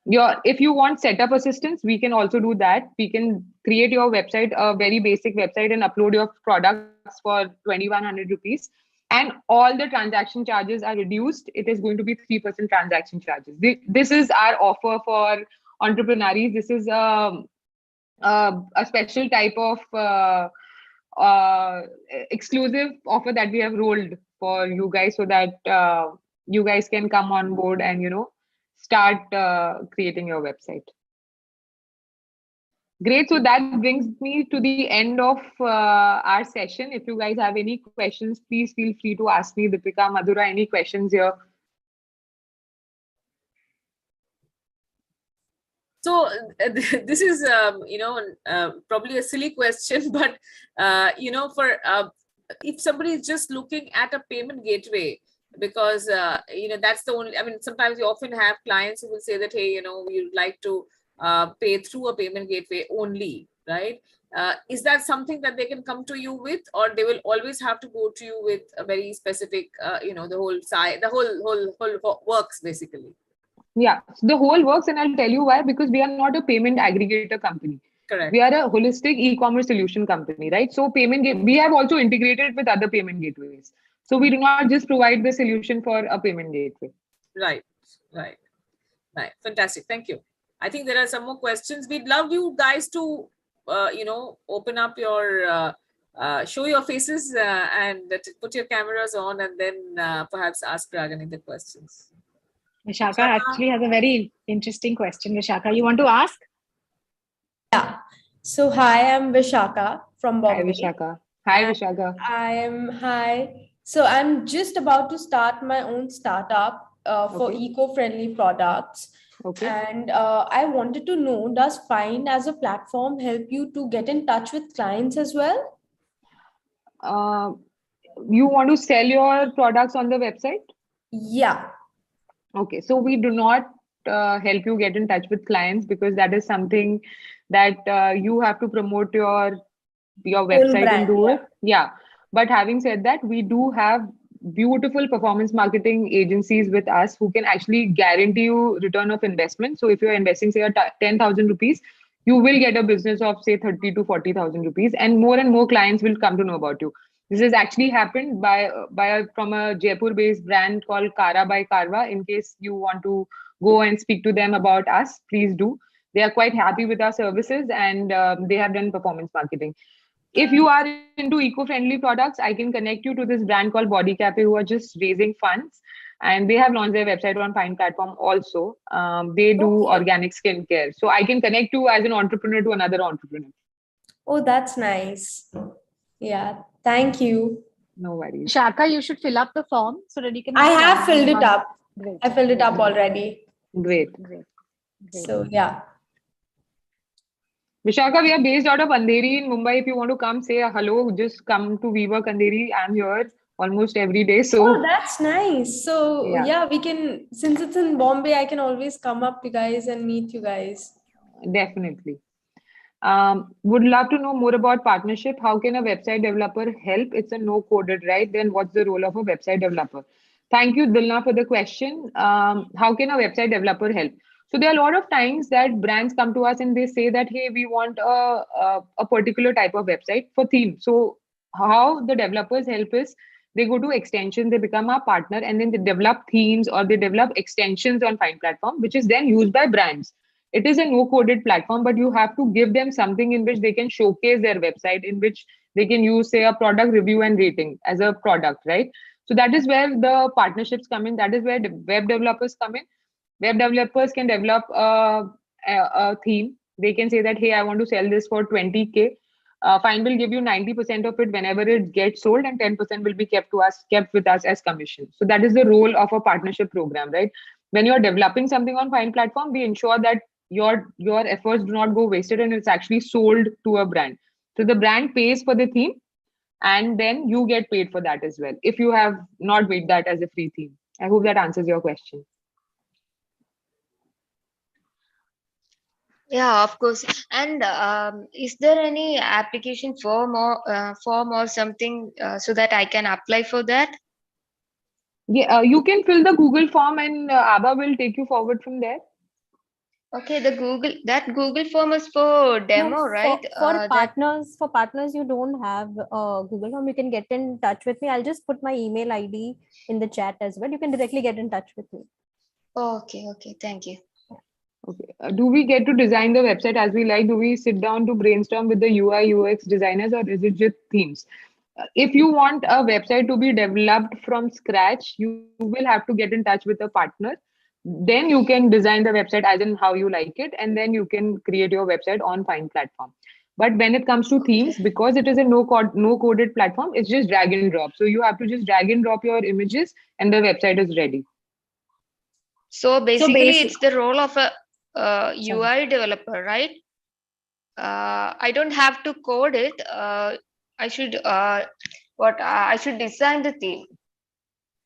If you want setup assistance, we can also do that. We can create your website, a very basic website, and upload your products for 2100 rupees. And all the transaction charges are reduced. It is going to be 3% transaction charges. This is our offer for entrepreneurs. This is a special type of exclusive offer that we have rolled for you guys, so that you guys can come on board and start creating your website. Great. So that brings me to the end of our session. If you guys have any questions, please feel free to ask me. Deepika, Madhura, any questions here? So this is, probably a silly question, but, for if somebody is just looking at a payment gateway, because, that's the only, I mean, sometimes you often have clients who will say that, hey, we would like to pay through a payment gateway only, right? Is that something that they can come to you with, or they will always have to go to you with a very specific, the whole side, the whole works basically? Yeah, so the whole works, and I'll tell you why. Because we are not a payment aggregator company. Correct. We are a holistic e-commerce solution company, right? So we have also integrated with other payment gateways. So we do not just provide the solution for a payment gateway. Right. Fantastic. Thank you. I think there are some more questions. We'd love you guys to, open up your, show your faces and put your cameras on, and then perhaps ask Ragini the questions. Vishaka actually has a very interesting question. Vishaka, you want to ask? Yeah. So hi, I'm Vishaka from Bombay. Hi, Vishaka. Hi, Vishaka. Hi. So I'm just about to start my own startup for eco-friendly products. Okay. And I wanted to know, does Fynd as a platform help you to get in touch with clients as well? You want to sell your products on the website? Yeah. Okay, so we do not help you get in touch with clients, because that is something that you have to promote your website and do it. Yeah. But having said that, we do have beautiful performance marketing agencies with us who can actually guarantee you return of investment. So if you're investing, say, 10,000 rupees, you will get a business of, say, 30 to 40,000 rupees, and more clients will come to know about you. This has actually happened from a Jaipur-based brand called Kara by Karva. In case you want to go and speak to them about us, please do. They are quite happy with our services, and they have done performance marketing. If you are into eco-friendly products, I can connect you to this brand called Body Cafe, who are just raising funds, and they have launched their website on Fynd Platform also. They do Okay. organic skincare. So I can connect you as an entrepreneur to another entrepreneur. Oh, that's nice. Yeah, thank you. No worries. Shaka, you should fill up the form so that you can. I have filled it up. Great. I filled it up already. Great. Great. So yeah. Vishaka, we are based out of Andheri in Mumbai. If you want to come, say hello. Just come to WeWork Andheri. I'm here almost every day. So Oh, that's nice. So yeah, yeah, we can, since it's in Bombay, I can always come up, you guys, and meet you guys. definitely. Would love to know more about partnership. How can a website developer help? It's a no coded, right? Then what's the role of a website developer? Thank you, Dilna, for the question. How can a website developer help? So there are a lot of times that brands come to us and they say that, hey, we want a particular type of website for theme. So how the developers help is they go to extensions, they become our partner, and then they develop themes or they develop extensions on Find Platform, which is then used by brands. It is a no coded platform, but you have to give them something in which they can showcase their website, in which they can use, say, a product review and rating as a product, right? So that is where the partnerships come in. That is where the web developers come in. Web developers can develop a theme. They can say that, hey, I want to sell this for 20K. Fine will give you 90% of it whenever it gets sold, and 10% will be kept with us as commission. So that is the role of a partnership program, right? When you're developing something on Fine Platform, we ensure that your efforts do not go wasted and it's actually sold to a brand. So the brand pays for the theme, and then you get paid for that as well if you have not made that as a free theme. I hope that answers your question. Yeah, of course. And is there any application form or something so that I can apply for that? Yeah, you can fill the Google form, and Abba will take you forward from there. Okay, that Google form is for demo, No, right? for That partners, you don't have Google Form. You can get in touch with me. I'll just put my email ID in the chat as well. You can directly get in touch with me. okay, thank you. Okay. Do we get to design the website as we like? Do we sit down to brainstorm with the UI UX designers, or is it just themes? If you want a website to be developed from scratch, you will have to get in touch with a partner. Then you can design the website as in how you like it, and then you can create your website on Find Platform. But when it comes to themes, Okay. because it is a no coded platform, it's just drag and drop. So you have to just drag and drop your images, and the website is ready. So basically, it's the role of a Sorry. UI developer, right? I don't have to code it. I should I should design the theme.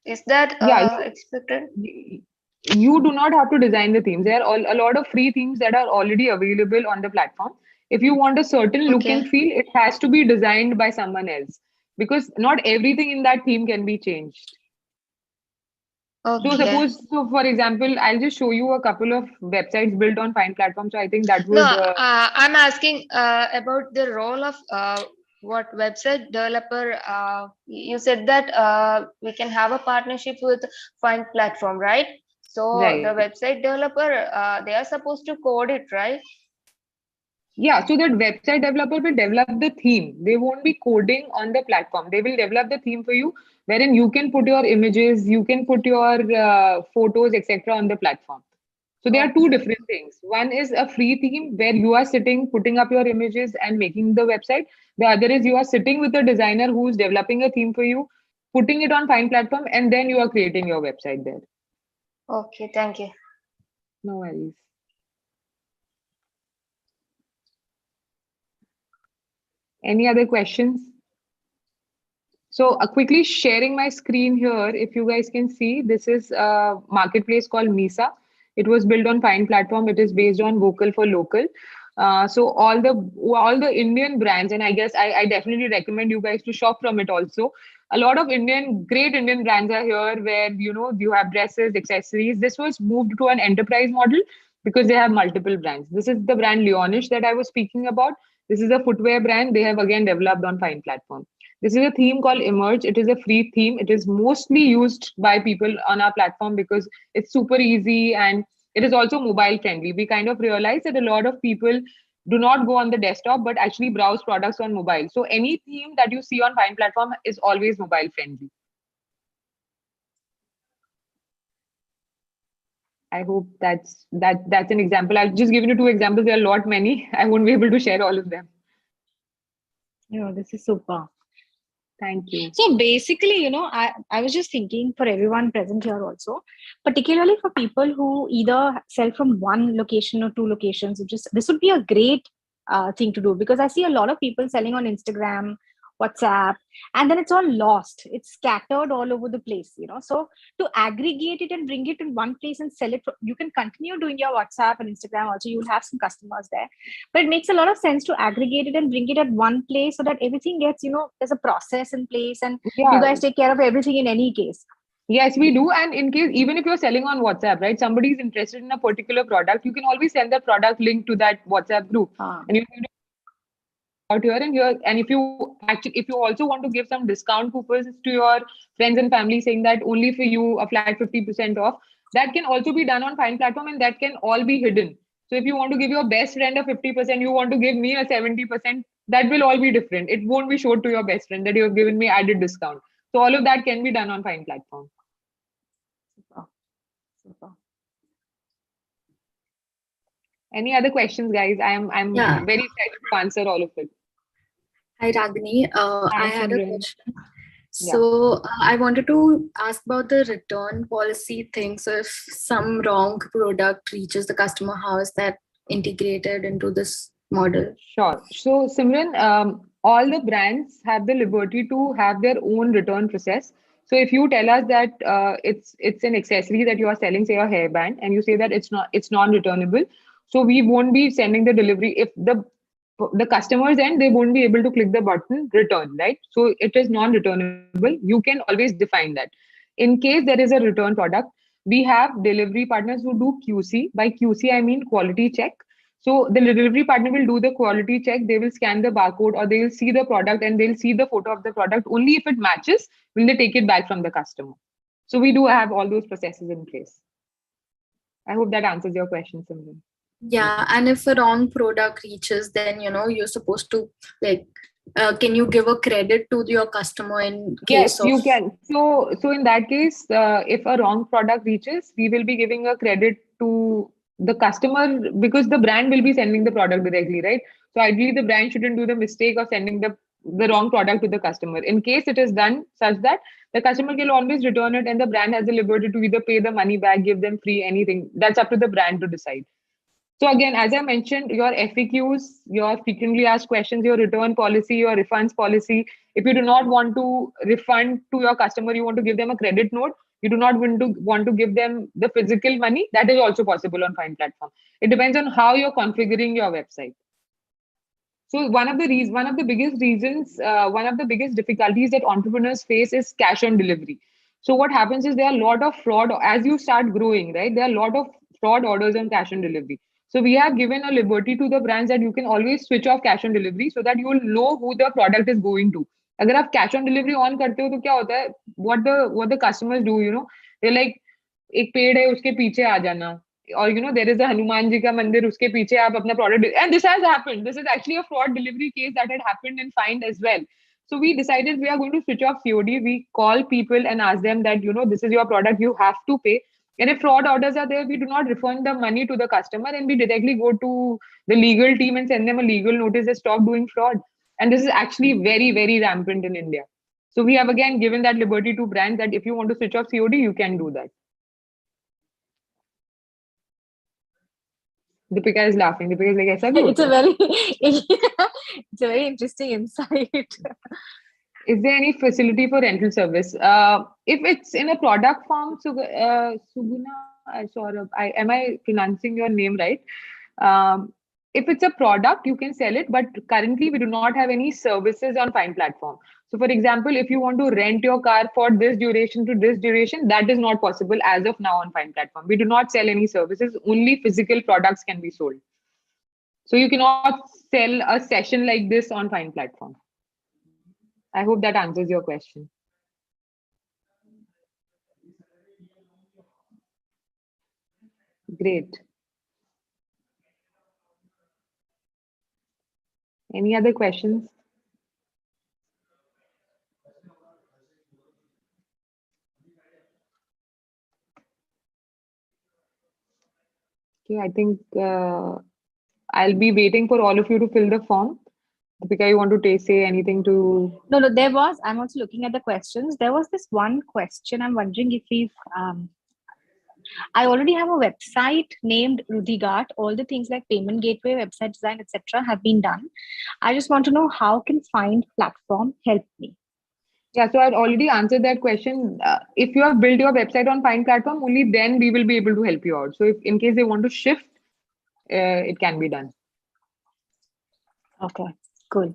Is that Yeah, expected? you do not have to design the themes. There are a lot of free themes that are already available on the platform. If you want a certain look and Okay. feel, it has to be designed by someone else, because not everything in that theme can be changed. So Okay. suppose, so for example, I'll just show you a couple of websites built on Find Platform. So I think that No, would, I'm asking about the role of what website developer. You said that we can have a partnership with Find Platform, right? So the right. website developer, they are supposed to code it, right? Yeah, so that website developer will develop the theme. They won't be coding on the platform. They will develop the theme for you, wherein you can put your images, you can put your photos, etc. on the platform. So there are two Okay. different things. One is a free theme where you are sitting, putting up your images and making the website. The other is you are sitting with a designer who's developing a theme for you, putting it on Find Platform, and then you are creating your website there. Okay, thank you. No worries. Any other questions? So quickly sharing my screen here, if you guys can see, this is a marketplace called Misa. It was built on Find Platform. It is based on vocal for local. So all the Indian brands, and I guess I definitely recommend you guys to shop from it also. A lot of great Indian brands are here, where you have dresses, accessories. This was moved to an enterprise model because they have multiple brands. This is the brand Leonish that I was speaking about. This is a footwear brand. They have again developed on Find Platform. This is a theme called Emerge. It is a free theme. It is mostly used by people on our platform because it's super easy and it is also mobile friendly. We kind of realize that a lot of people do not go on the desktop, but actually browse products on mobile. So any theme that you see on Fynd Platform is always mobile friendly. I hope that's an example. I've just given you 2 examples. There are a lot many. I won't be able to share all of them. This is super. Thank you. So basically, I was just thinking for everyone present here also, particularly for people who either sell from one location or 2 locations, this would be a great thing to do, because I see a lot of people selling on Instagram, WhatsApp, and then it's all lost. It's scattered all over the place, So to aggregate it and bring it in one place and sell it, you can continue doing your WhatsApp and Instagram also. You'll have some customers there, but it makes a lot of sense to aggregate it and bring it at one place so that everything gets, there's a process in place, and you guys take care of everything in any case. Yes, we do. And in case, even if you're selling on WhatsApp, right, somebody is interested in a particular product, you can always send the product link to that WhatsApp group. And you can do out here and here. And if you also want to give some discount coupons to your friends and family, saying that only for you a flat 50% off, that can also be done on Fynd Platform, and that can all be hidden. So if you want to give your best friend a 50%, you want to give me a 70%, that will all be different. It won't be showed to your best friend that you have given me added discount. So all of that can be done on Fynd Platform. Super. Any other questions, guys? I'm very excited to answer all of it. Hi, Ragini. I had a Simran. question. So I wanted to ask about the return policy thing. So if some wrong product reaches the customer, how is that integrated into this model? Sure. So Simran, all the brands have the liberty to have their own return process. So if you tell us that it's an accessory that you are selling, say a hairband, and you say that it's non-returnable, so we won't be sending the delivery. If the customers end, they won't be able to click the button return, right? So it is non-returnable. You can always define that. In case there is a return product, we have delivery partners who do QC. By QC, I mean quality check. So the delivery partner will do the quality check. They will scan the barcode, or they will see the product and they'll see the photo of the product. Only if it matches, will they take it back from the customer. So we do have all those processes in place. I hope that answers your question, Simran. Yeah, and if a wrong product reaches, then you're supposed to can you give a credit to your customer in case you can. So in that case, if a wrong product reaches, we will be giving a credit to the customer, because the brand will be sending the product directly, right? So ideally, the brand shouldn't do the mistake of sending the wrong product to the customer. In case it is done such that the customer can always return it, and the brand has the liberty to either pay the money back, give them free, anything. That's up to the brand to decide. So again, as I mentioned, your FAQs, your frequently asked questions, your return policy, your refunds policy. If you do not want to refund to your customer, you want to give them a credit note. You do not want to give them the physical money. That is also possible on Fynd Platform. It depends on how you're configuring your website. So one of the biggest reasons, one of the biggest difficulties that entrepreneurs face is cash on delivery. So what happens is there are a lot of fraud as you start growing, right? There are a lot of fraud orders on cash on delivery. So we have given a liberty to the brands that you can always switch off cash on delivery, so that you will know who the product is going to. अगर आप cash on delivery on करते हो तो क्या होता है? What the customers do, they're like, एक पेड़ है उसके पीछे आ जाना, or there is a Hanuman ji ka mandir, uske piche aap apna product, and this has happened. This is actually a fraud delivery case that had happened in Fynd as well. So we decided we are going to switch off COD. We call people and ask them that this is your product, you have to pay. And if fraud orders are there, we do not refund the money to the customer, and we directly go to the legal team and send them a legal notice that stop doing fraud. And this is actually very, very rampant in India. So we have again given that liberty to brands that if you want to switch off COD, you can do that. Deepika is laughing. Deepika is like, "Aisa bhi It's a hota very, it's a very interesting insight." Is there any facility for rental service? If it's in a product form, Suguna, am I pronouncing your name right? If it's a product, you can sell it, but currently we do not have any services on Fynd Platform. So for example, if you want to rent your car for this duration to this duration, that is not possible as of now on Fynd Platform. We do not sell any services, only physical products can be sold. So you cannot sell a session like this on Fynd Platform. I hope that answers your question. Great. Any other questions? Okay, I think I'll be waiting for all of you to fill the form. Deepika, you want to say anything to? No, there was. I'm also looking at the questions. There was this one question. I'm wondering if we've. I already have a website named Rudigart. All the things like payment gateway, website design, etc., have been done. I just want to know how can Fynd Platform help me? Yeah, so I've already answered that question. If you have built your website on Fynd Platform, only then we will be able to help you out. So if in case they want to shift, it can be done. Okay, cool.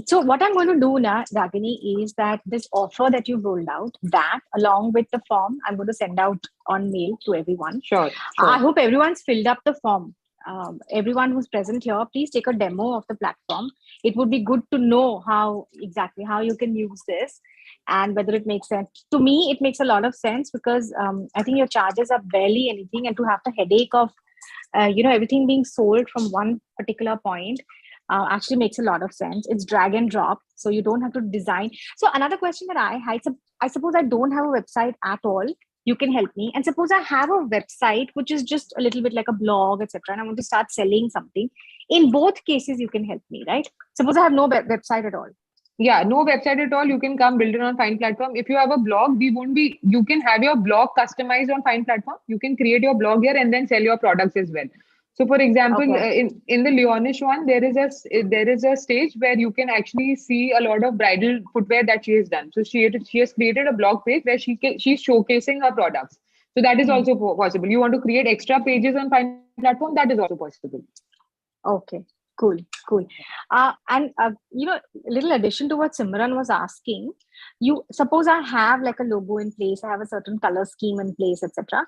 So what I'm going to do now, Ragini, is that this offer that you've rolled out, that along with the form, I'm going to send out on mail to everyone. Sure. I hope everyone's filled up the form. Everyone who's present here, please take a demo of the platform. It would be good to know how you can use this and whether it makes sense. To me, it makes a lot of sense because I think your charges are barely anything, and to have the headache of everything being sold from one particular point actually makes a lot of sense. It's drag and drop, so you don't have to design. So another question that I had, I suppose I don't have a website at all. You can help me. And suppose I have a website which is just a little bit like a blog, etc., and I want to start selling something. In both cases, you can help me, right? Suppose I have no website at all. Yeah, no website at all. You can come build it on Fynd Platform. If you have a blog, you can have your blog customized on Fynd Platform. You can create your blog here and then sell your products as well. So, for example, in the Leonish one, there is a stage where you can actually see a lot of bridal footwear that she has done. So she has created a blog page where she's showcasing her products. So that is also possible. You want to create extra pages on Fynd Platform, that is also possible. Okay, cool. And a little addition to what Simran was asking, you suppose I have like a logo in place, I have a certain color scheme in place, etc.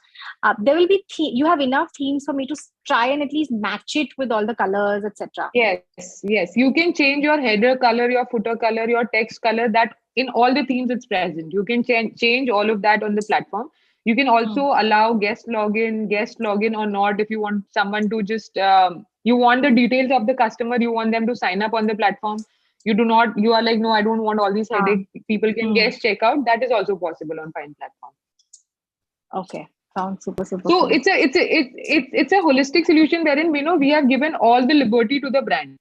There will be you have enough themes for me to try and at least match it with all the colors, etc. Yes. You can change your header color, your footer color, your text color. That in all the themes it's present. You can change all of that on the platform. You can also allow guest login or not. If you want someone to just you want the details of the customer, you want them to sign up on the platform. You are like, no, I don't want all these headaches. People can guest check out. That is also possible on Fynd Platform. Okay. Sounds super. So it's a holistic solution wherein we have given all the liberty to the brand.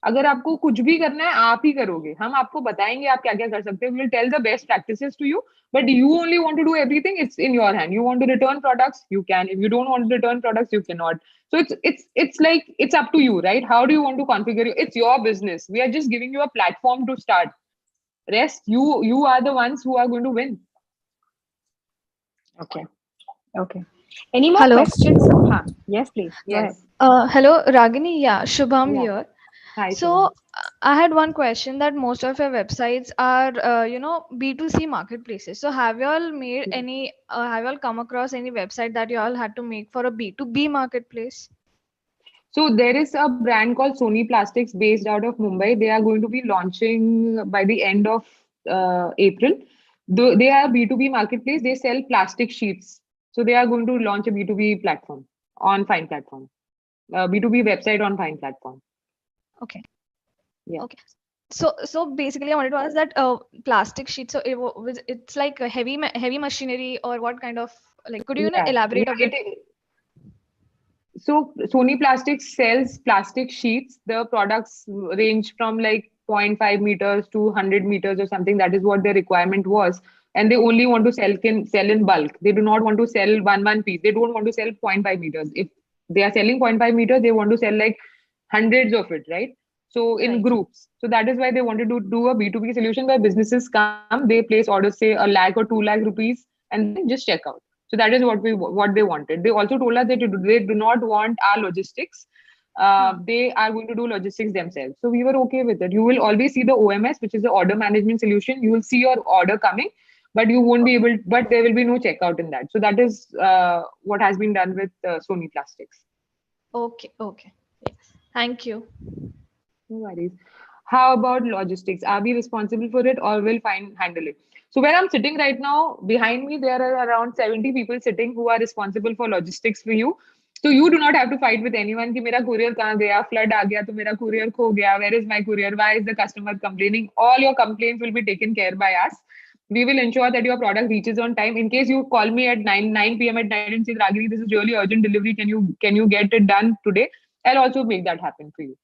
अगर आपको कुछ भी करना है आप ही करोगे, हम आपको बताएंगे आप क्या क्या कर सकते हो. We will tell the best practices to you, but you only want to do everything. It's in your hand. You want to return products, you can. If you don't want to return products, you cannot. So it's like it's up to you, right? How do you want to configure it? It's your business. We are just giving you a platform to start. Rest, you are the ones who are going to win. Okay. Any more questions? Yes, please. Yes. Hello, Ragini. Yeah, Shubham here. Hi, So Shubham. I had one question that most of your websites are, B2C marketplaces. So have you all made any, have you all come across any website that you all had to make for a B2B marketplace? So there is a brand called Sony Plastics based out of Mumbai. They are going to be launching by the end of April. They are a B2B marketplace. They sell plastic sheets. So they are going to launch a B2B platform on Fynd Platform. B2B website on Fynd Platform. Okay. Yeah. Okay. So basically, I wanted to ask that plastic sheet. So it's like a heavy machinery, or what kind of, like? Could you elaborate a bit? So Sony Plastics sells plastic sheets. The products range from like 0.5 meters to 100 meters or something. That is what their requirement was. And they only want to sell in bulk. They do not want to sell one piece. They don't want to sell 0.5 meters. If they are selling 0.5 meters, they want to sell like hundreds of it, right? So in groups. So that is why they wanted to do a B2B solution where businesses come, they place orders, say 1 lakh or 2 lakh rupees, and then just check out. So that is what they wanted. They also told us that they do not want our logistics. They are going to do logistics themselves. So we were okay with it. You will always see the OMS, which is the order management solution. You will see your order coming, but you won't be able. But there will be no checkout in that. So that is what has been done with Sony Plastics. Okay. Yes. Thank you. No worries. How about logistics? Are we responsible for it, or will handle it? So where I'm sitting right now, behind me, there are around 70 people sitting who are responsible for logistics for you. So you do not have to fight with anyone कि मेरा courier कहाँ गया, flood आ गया तो मेरा courier खो गया, where is my courier, why is the customer complaining? All your complaints will be taken care by us. We will ensure that your product reaches on time. In case you call me at 9 p.m. at night and say, Ragini, this is really urgent delivery, can you get it done today? I'll also make that happen for you.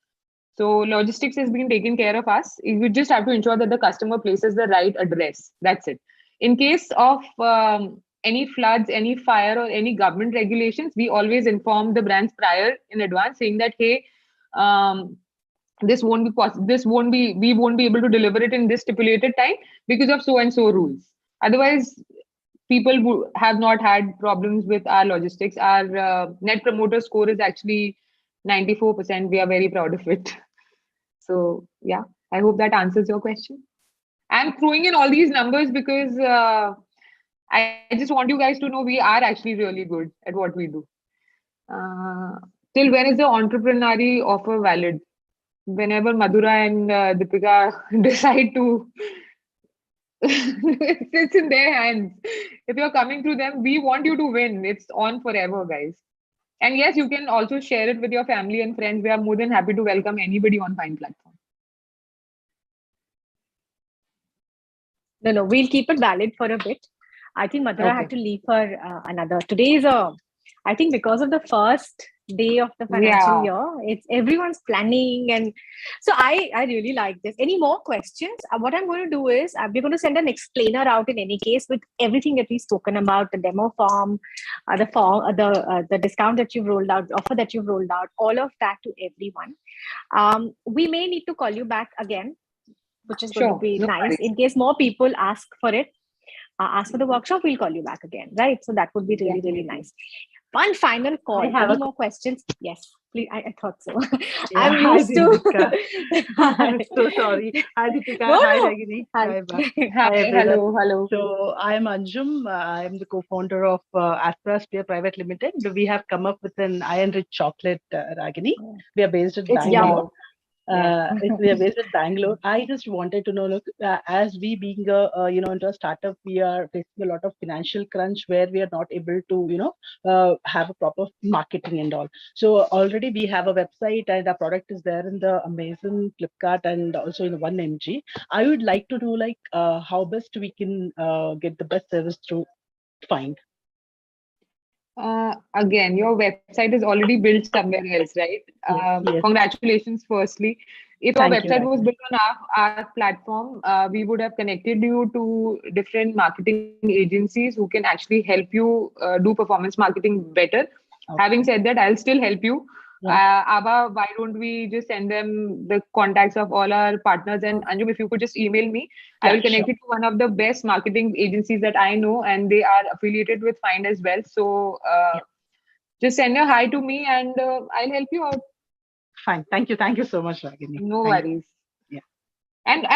So logistics is being taken care of us. You just have to ensure that the customer places the right address. That's it. In case of any floods, any fire, or any government regulations, we always inform the brands prior in advance, saying that, hey, this won't be possible. We won't be able to deliver it in this stipulated time because of so and so rules. Otherwise, people have not had problems with our logistics. Our net promoter score is actually 94%. We are very proud of it. So yeah, I hope that answers your question. I'm throwing in all these numbers because I just want you guys to know we are actually really good at what we do. Till when is the entrepreneurial offer valid? Whenever Madhura and Deepika decide to, it's in their hands. If you're coming through them, we want you to win. It's on forever, guys. And yes, you can also share it with your family and friends. We are more than happy to welcome anybody on Fynd Platform. No, we'll keep it valid for a bit. I think Madhura had to leave for another. Today is I think because of the first day of the financial year, it's everyone's planning, and so I really like this. Any more questions? What I'm going to do is we're going to send an explainer out in any case with everything that we've spoken about, the demo form, the discount that you've rolled out, offer that you've rolled out, all of that to everyone. We may need to call you back again, which is going to be nice. In case more people ask for it, ask for the workshop, we'll call you back again, right? So that would be really, really nice. One final call. Any more questions? Yes, please. I thought so. Yeah, I'm used to. I'm so sorry. Hi, Deepika. Hi, Ragini. Hi, everyone. Hello. So I'm Anjum. I'm the co-founder of Aspera Spear Private Limited. We have come up with an iron-rich chocolate, Ragini. We are based in Bangalore. We are based in Bangalore. I just wanted to know, look, as we being into a startup, we are facing a lot of financial crunch where we are not able to, have a proper marketing and all. So already we have a website and our product is there in the Amazon, Flipkart, and also in 1mg. I would like to know how best we can get the best service through Fynd. Again, your website is already built somewhere else, right? Yes. Congratulations, firstly. If your website was built on our platform, we would have connected you to different marketing agencies who can actually help you do performance marketing better. Having said that, I'll still help you. Abha, why don't we just send them the contacts of all our partners? And Anjum, if you could just email me, I will connect you to one of the best marketing agencies that I know, and they are affiliated with Fynd as well. So just send a hi to me and I'll help you out. Fine. Thank you. Thank you so much, Ragini. No worries. And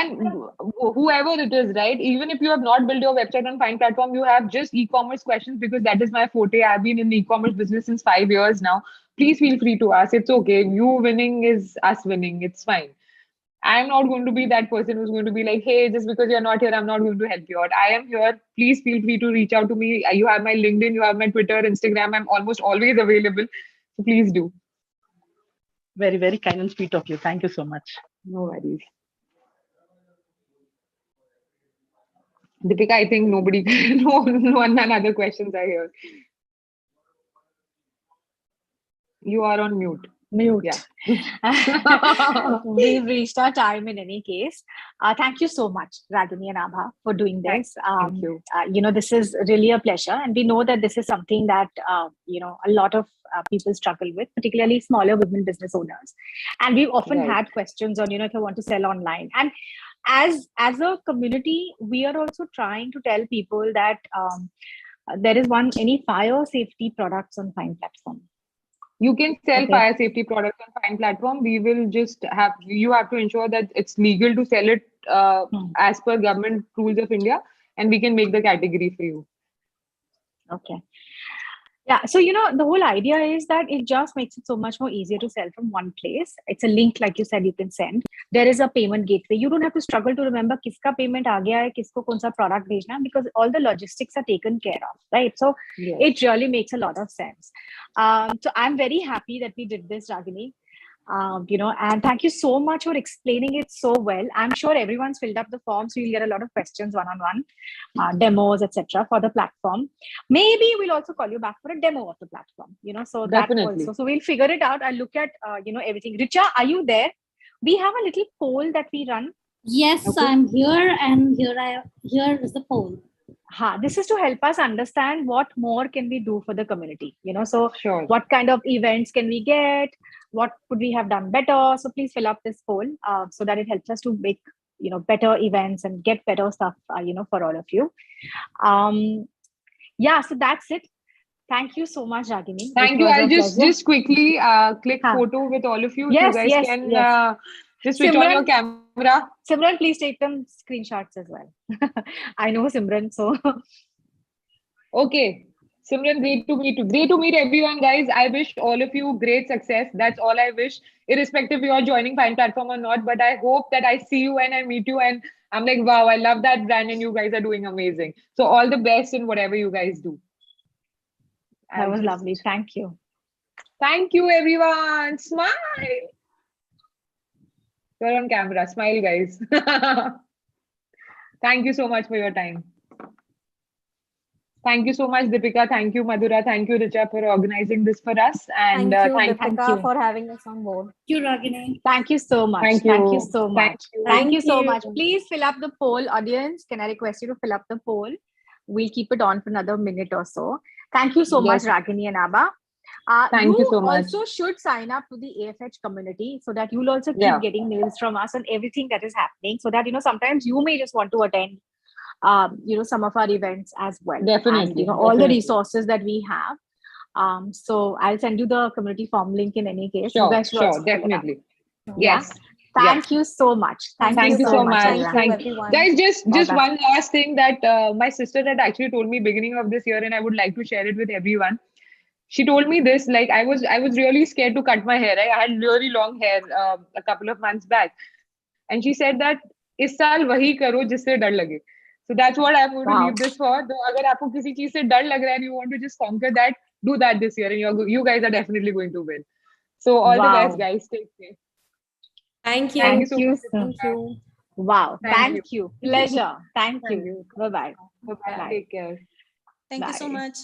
whoever it is, right? Even if you have not built your website on Fynd Platform, you have just e-commerce questions, because that is my forte. I've been in the e-commerce business since 5 years now. Please feel free to ask. It's okay. You winning is us winning. It's fine. I'm not going to be that person who's going to be like, hey, just because you're not here, I'm not going to help you out. I am here. Please feel free to reach out to me. You have my LinkedIn, you have my Twitter, Instagram. I'm almost always available. So please do. Very, very kind and sweet of you. Thank you so much. No worries. Deepika, I think nobody, none other questions are here. You are on mute. Yeah. We've reached our time in any case. Thank you so much, Ragini and Abha, for doing this. Thank you. This is really a pleasure. And we know that this is something that, a lot of people struggle with, particularly smaller women business owners. And we've often had questions on, if you want to sell online. And as a community, we are also trying to tell people that there is any fire safety products on Fynd Platform. You can sell fire safety products on Fynd Platform. We will just you have to ensure that it's legal to sell it as per government rules of India, and we can make the category for you. Okay. Yeah, so the whole idea is that it just makes it so much more easier to sell from one place. It's a link, like you said, you can send. There is a payment gateway. You don't have to struggle to remember kiska payment aa gaya hai, kisko kaun sa product bhejna, because all the logistics are taken care of, right? So it really makes a lot of sense. So I'm very happy that we did this, Ragini. And thank you so much for explaining it so well. I'm sure everyone's filled up the form, so you'll get a lot of questions one-on-one, demos, etc. for the platform. Maybe we'll also call you back for a demo of the platform. So Definitely. that also. So we'll figure it out. I'll look at everything. Richa, are you there? We have a little poll that we run. Yes, okay. I'm here, and here is the poll. This is to help us understand what more can we do for the community. So what kind of events can we get? What could we have done better? So please fill up this poll so that it helps us to make better events and get better stuff for all of you. So that's it. Thank you so much, Ragini. Thank you. I'll just quickly click photo with all of you. Yes, you guys can just switch on your camera. Simran, please take them screenshots as well. I know Simran, so. Okay. Simran, great to meet you. Great to meet everyone, guys. I wish all of you great success. That's all I wish, irrespective if you're joining Fynd Platform or not. But I hope that I see you and I meet you and I'm like, wow, I love that brand and you guys are doing amazing. So all the best in whatever you guys do. That was lovely. Thank you. Thank you, everyone. Smile. You're on camera. Smile, guys. Thank you so much for your time. Thank you so much, Deepika. Thank you, Madhura. Thank you, Richa, for organizing this for us. And thank you for having us on board. Thank you, Ragini. Thank you so much. Thank you so much. Thank you so much. Please fill up the poll, audience. Can I request you to fill up the poll? We'll keep it on for another minute or so. Thank you so much, Ragini and Abha. Thank you so much. You also should sign up to the AFH community so that you'll also keep getting mails from us on everything that is happening, so that sometimes you may just want to attend some of our events as well. Definitely. And, all the resources that we have. So I'll send you the community form link in any case. Sure, you guys should also definitely. Yes. Thank you so much. Thank you so much. Thank you, everyone. Guys, just one last thing that my sister had actually told me beginning of this year, and I would like to share it with everyone. She told me this, like I was really scared to cut my hair. I had really long hair a couple of months back. And she said that इस साल वही करो जिससे डर लगे. So that's what I'm going to leave this for. So अगर आपको किसी चीज से डर लग रहा है and you want to just conquer that, do that this year and you guys are definitely going to win. So all the best, guys. Take care. Thank you. Thank you. Thank you. Wow. Thank you. Pleasure. Thank you. Bye-bye. Bye-bye. Take care. Thank you so much.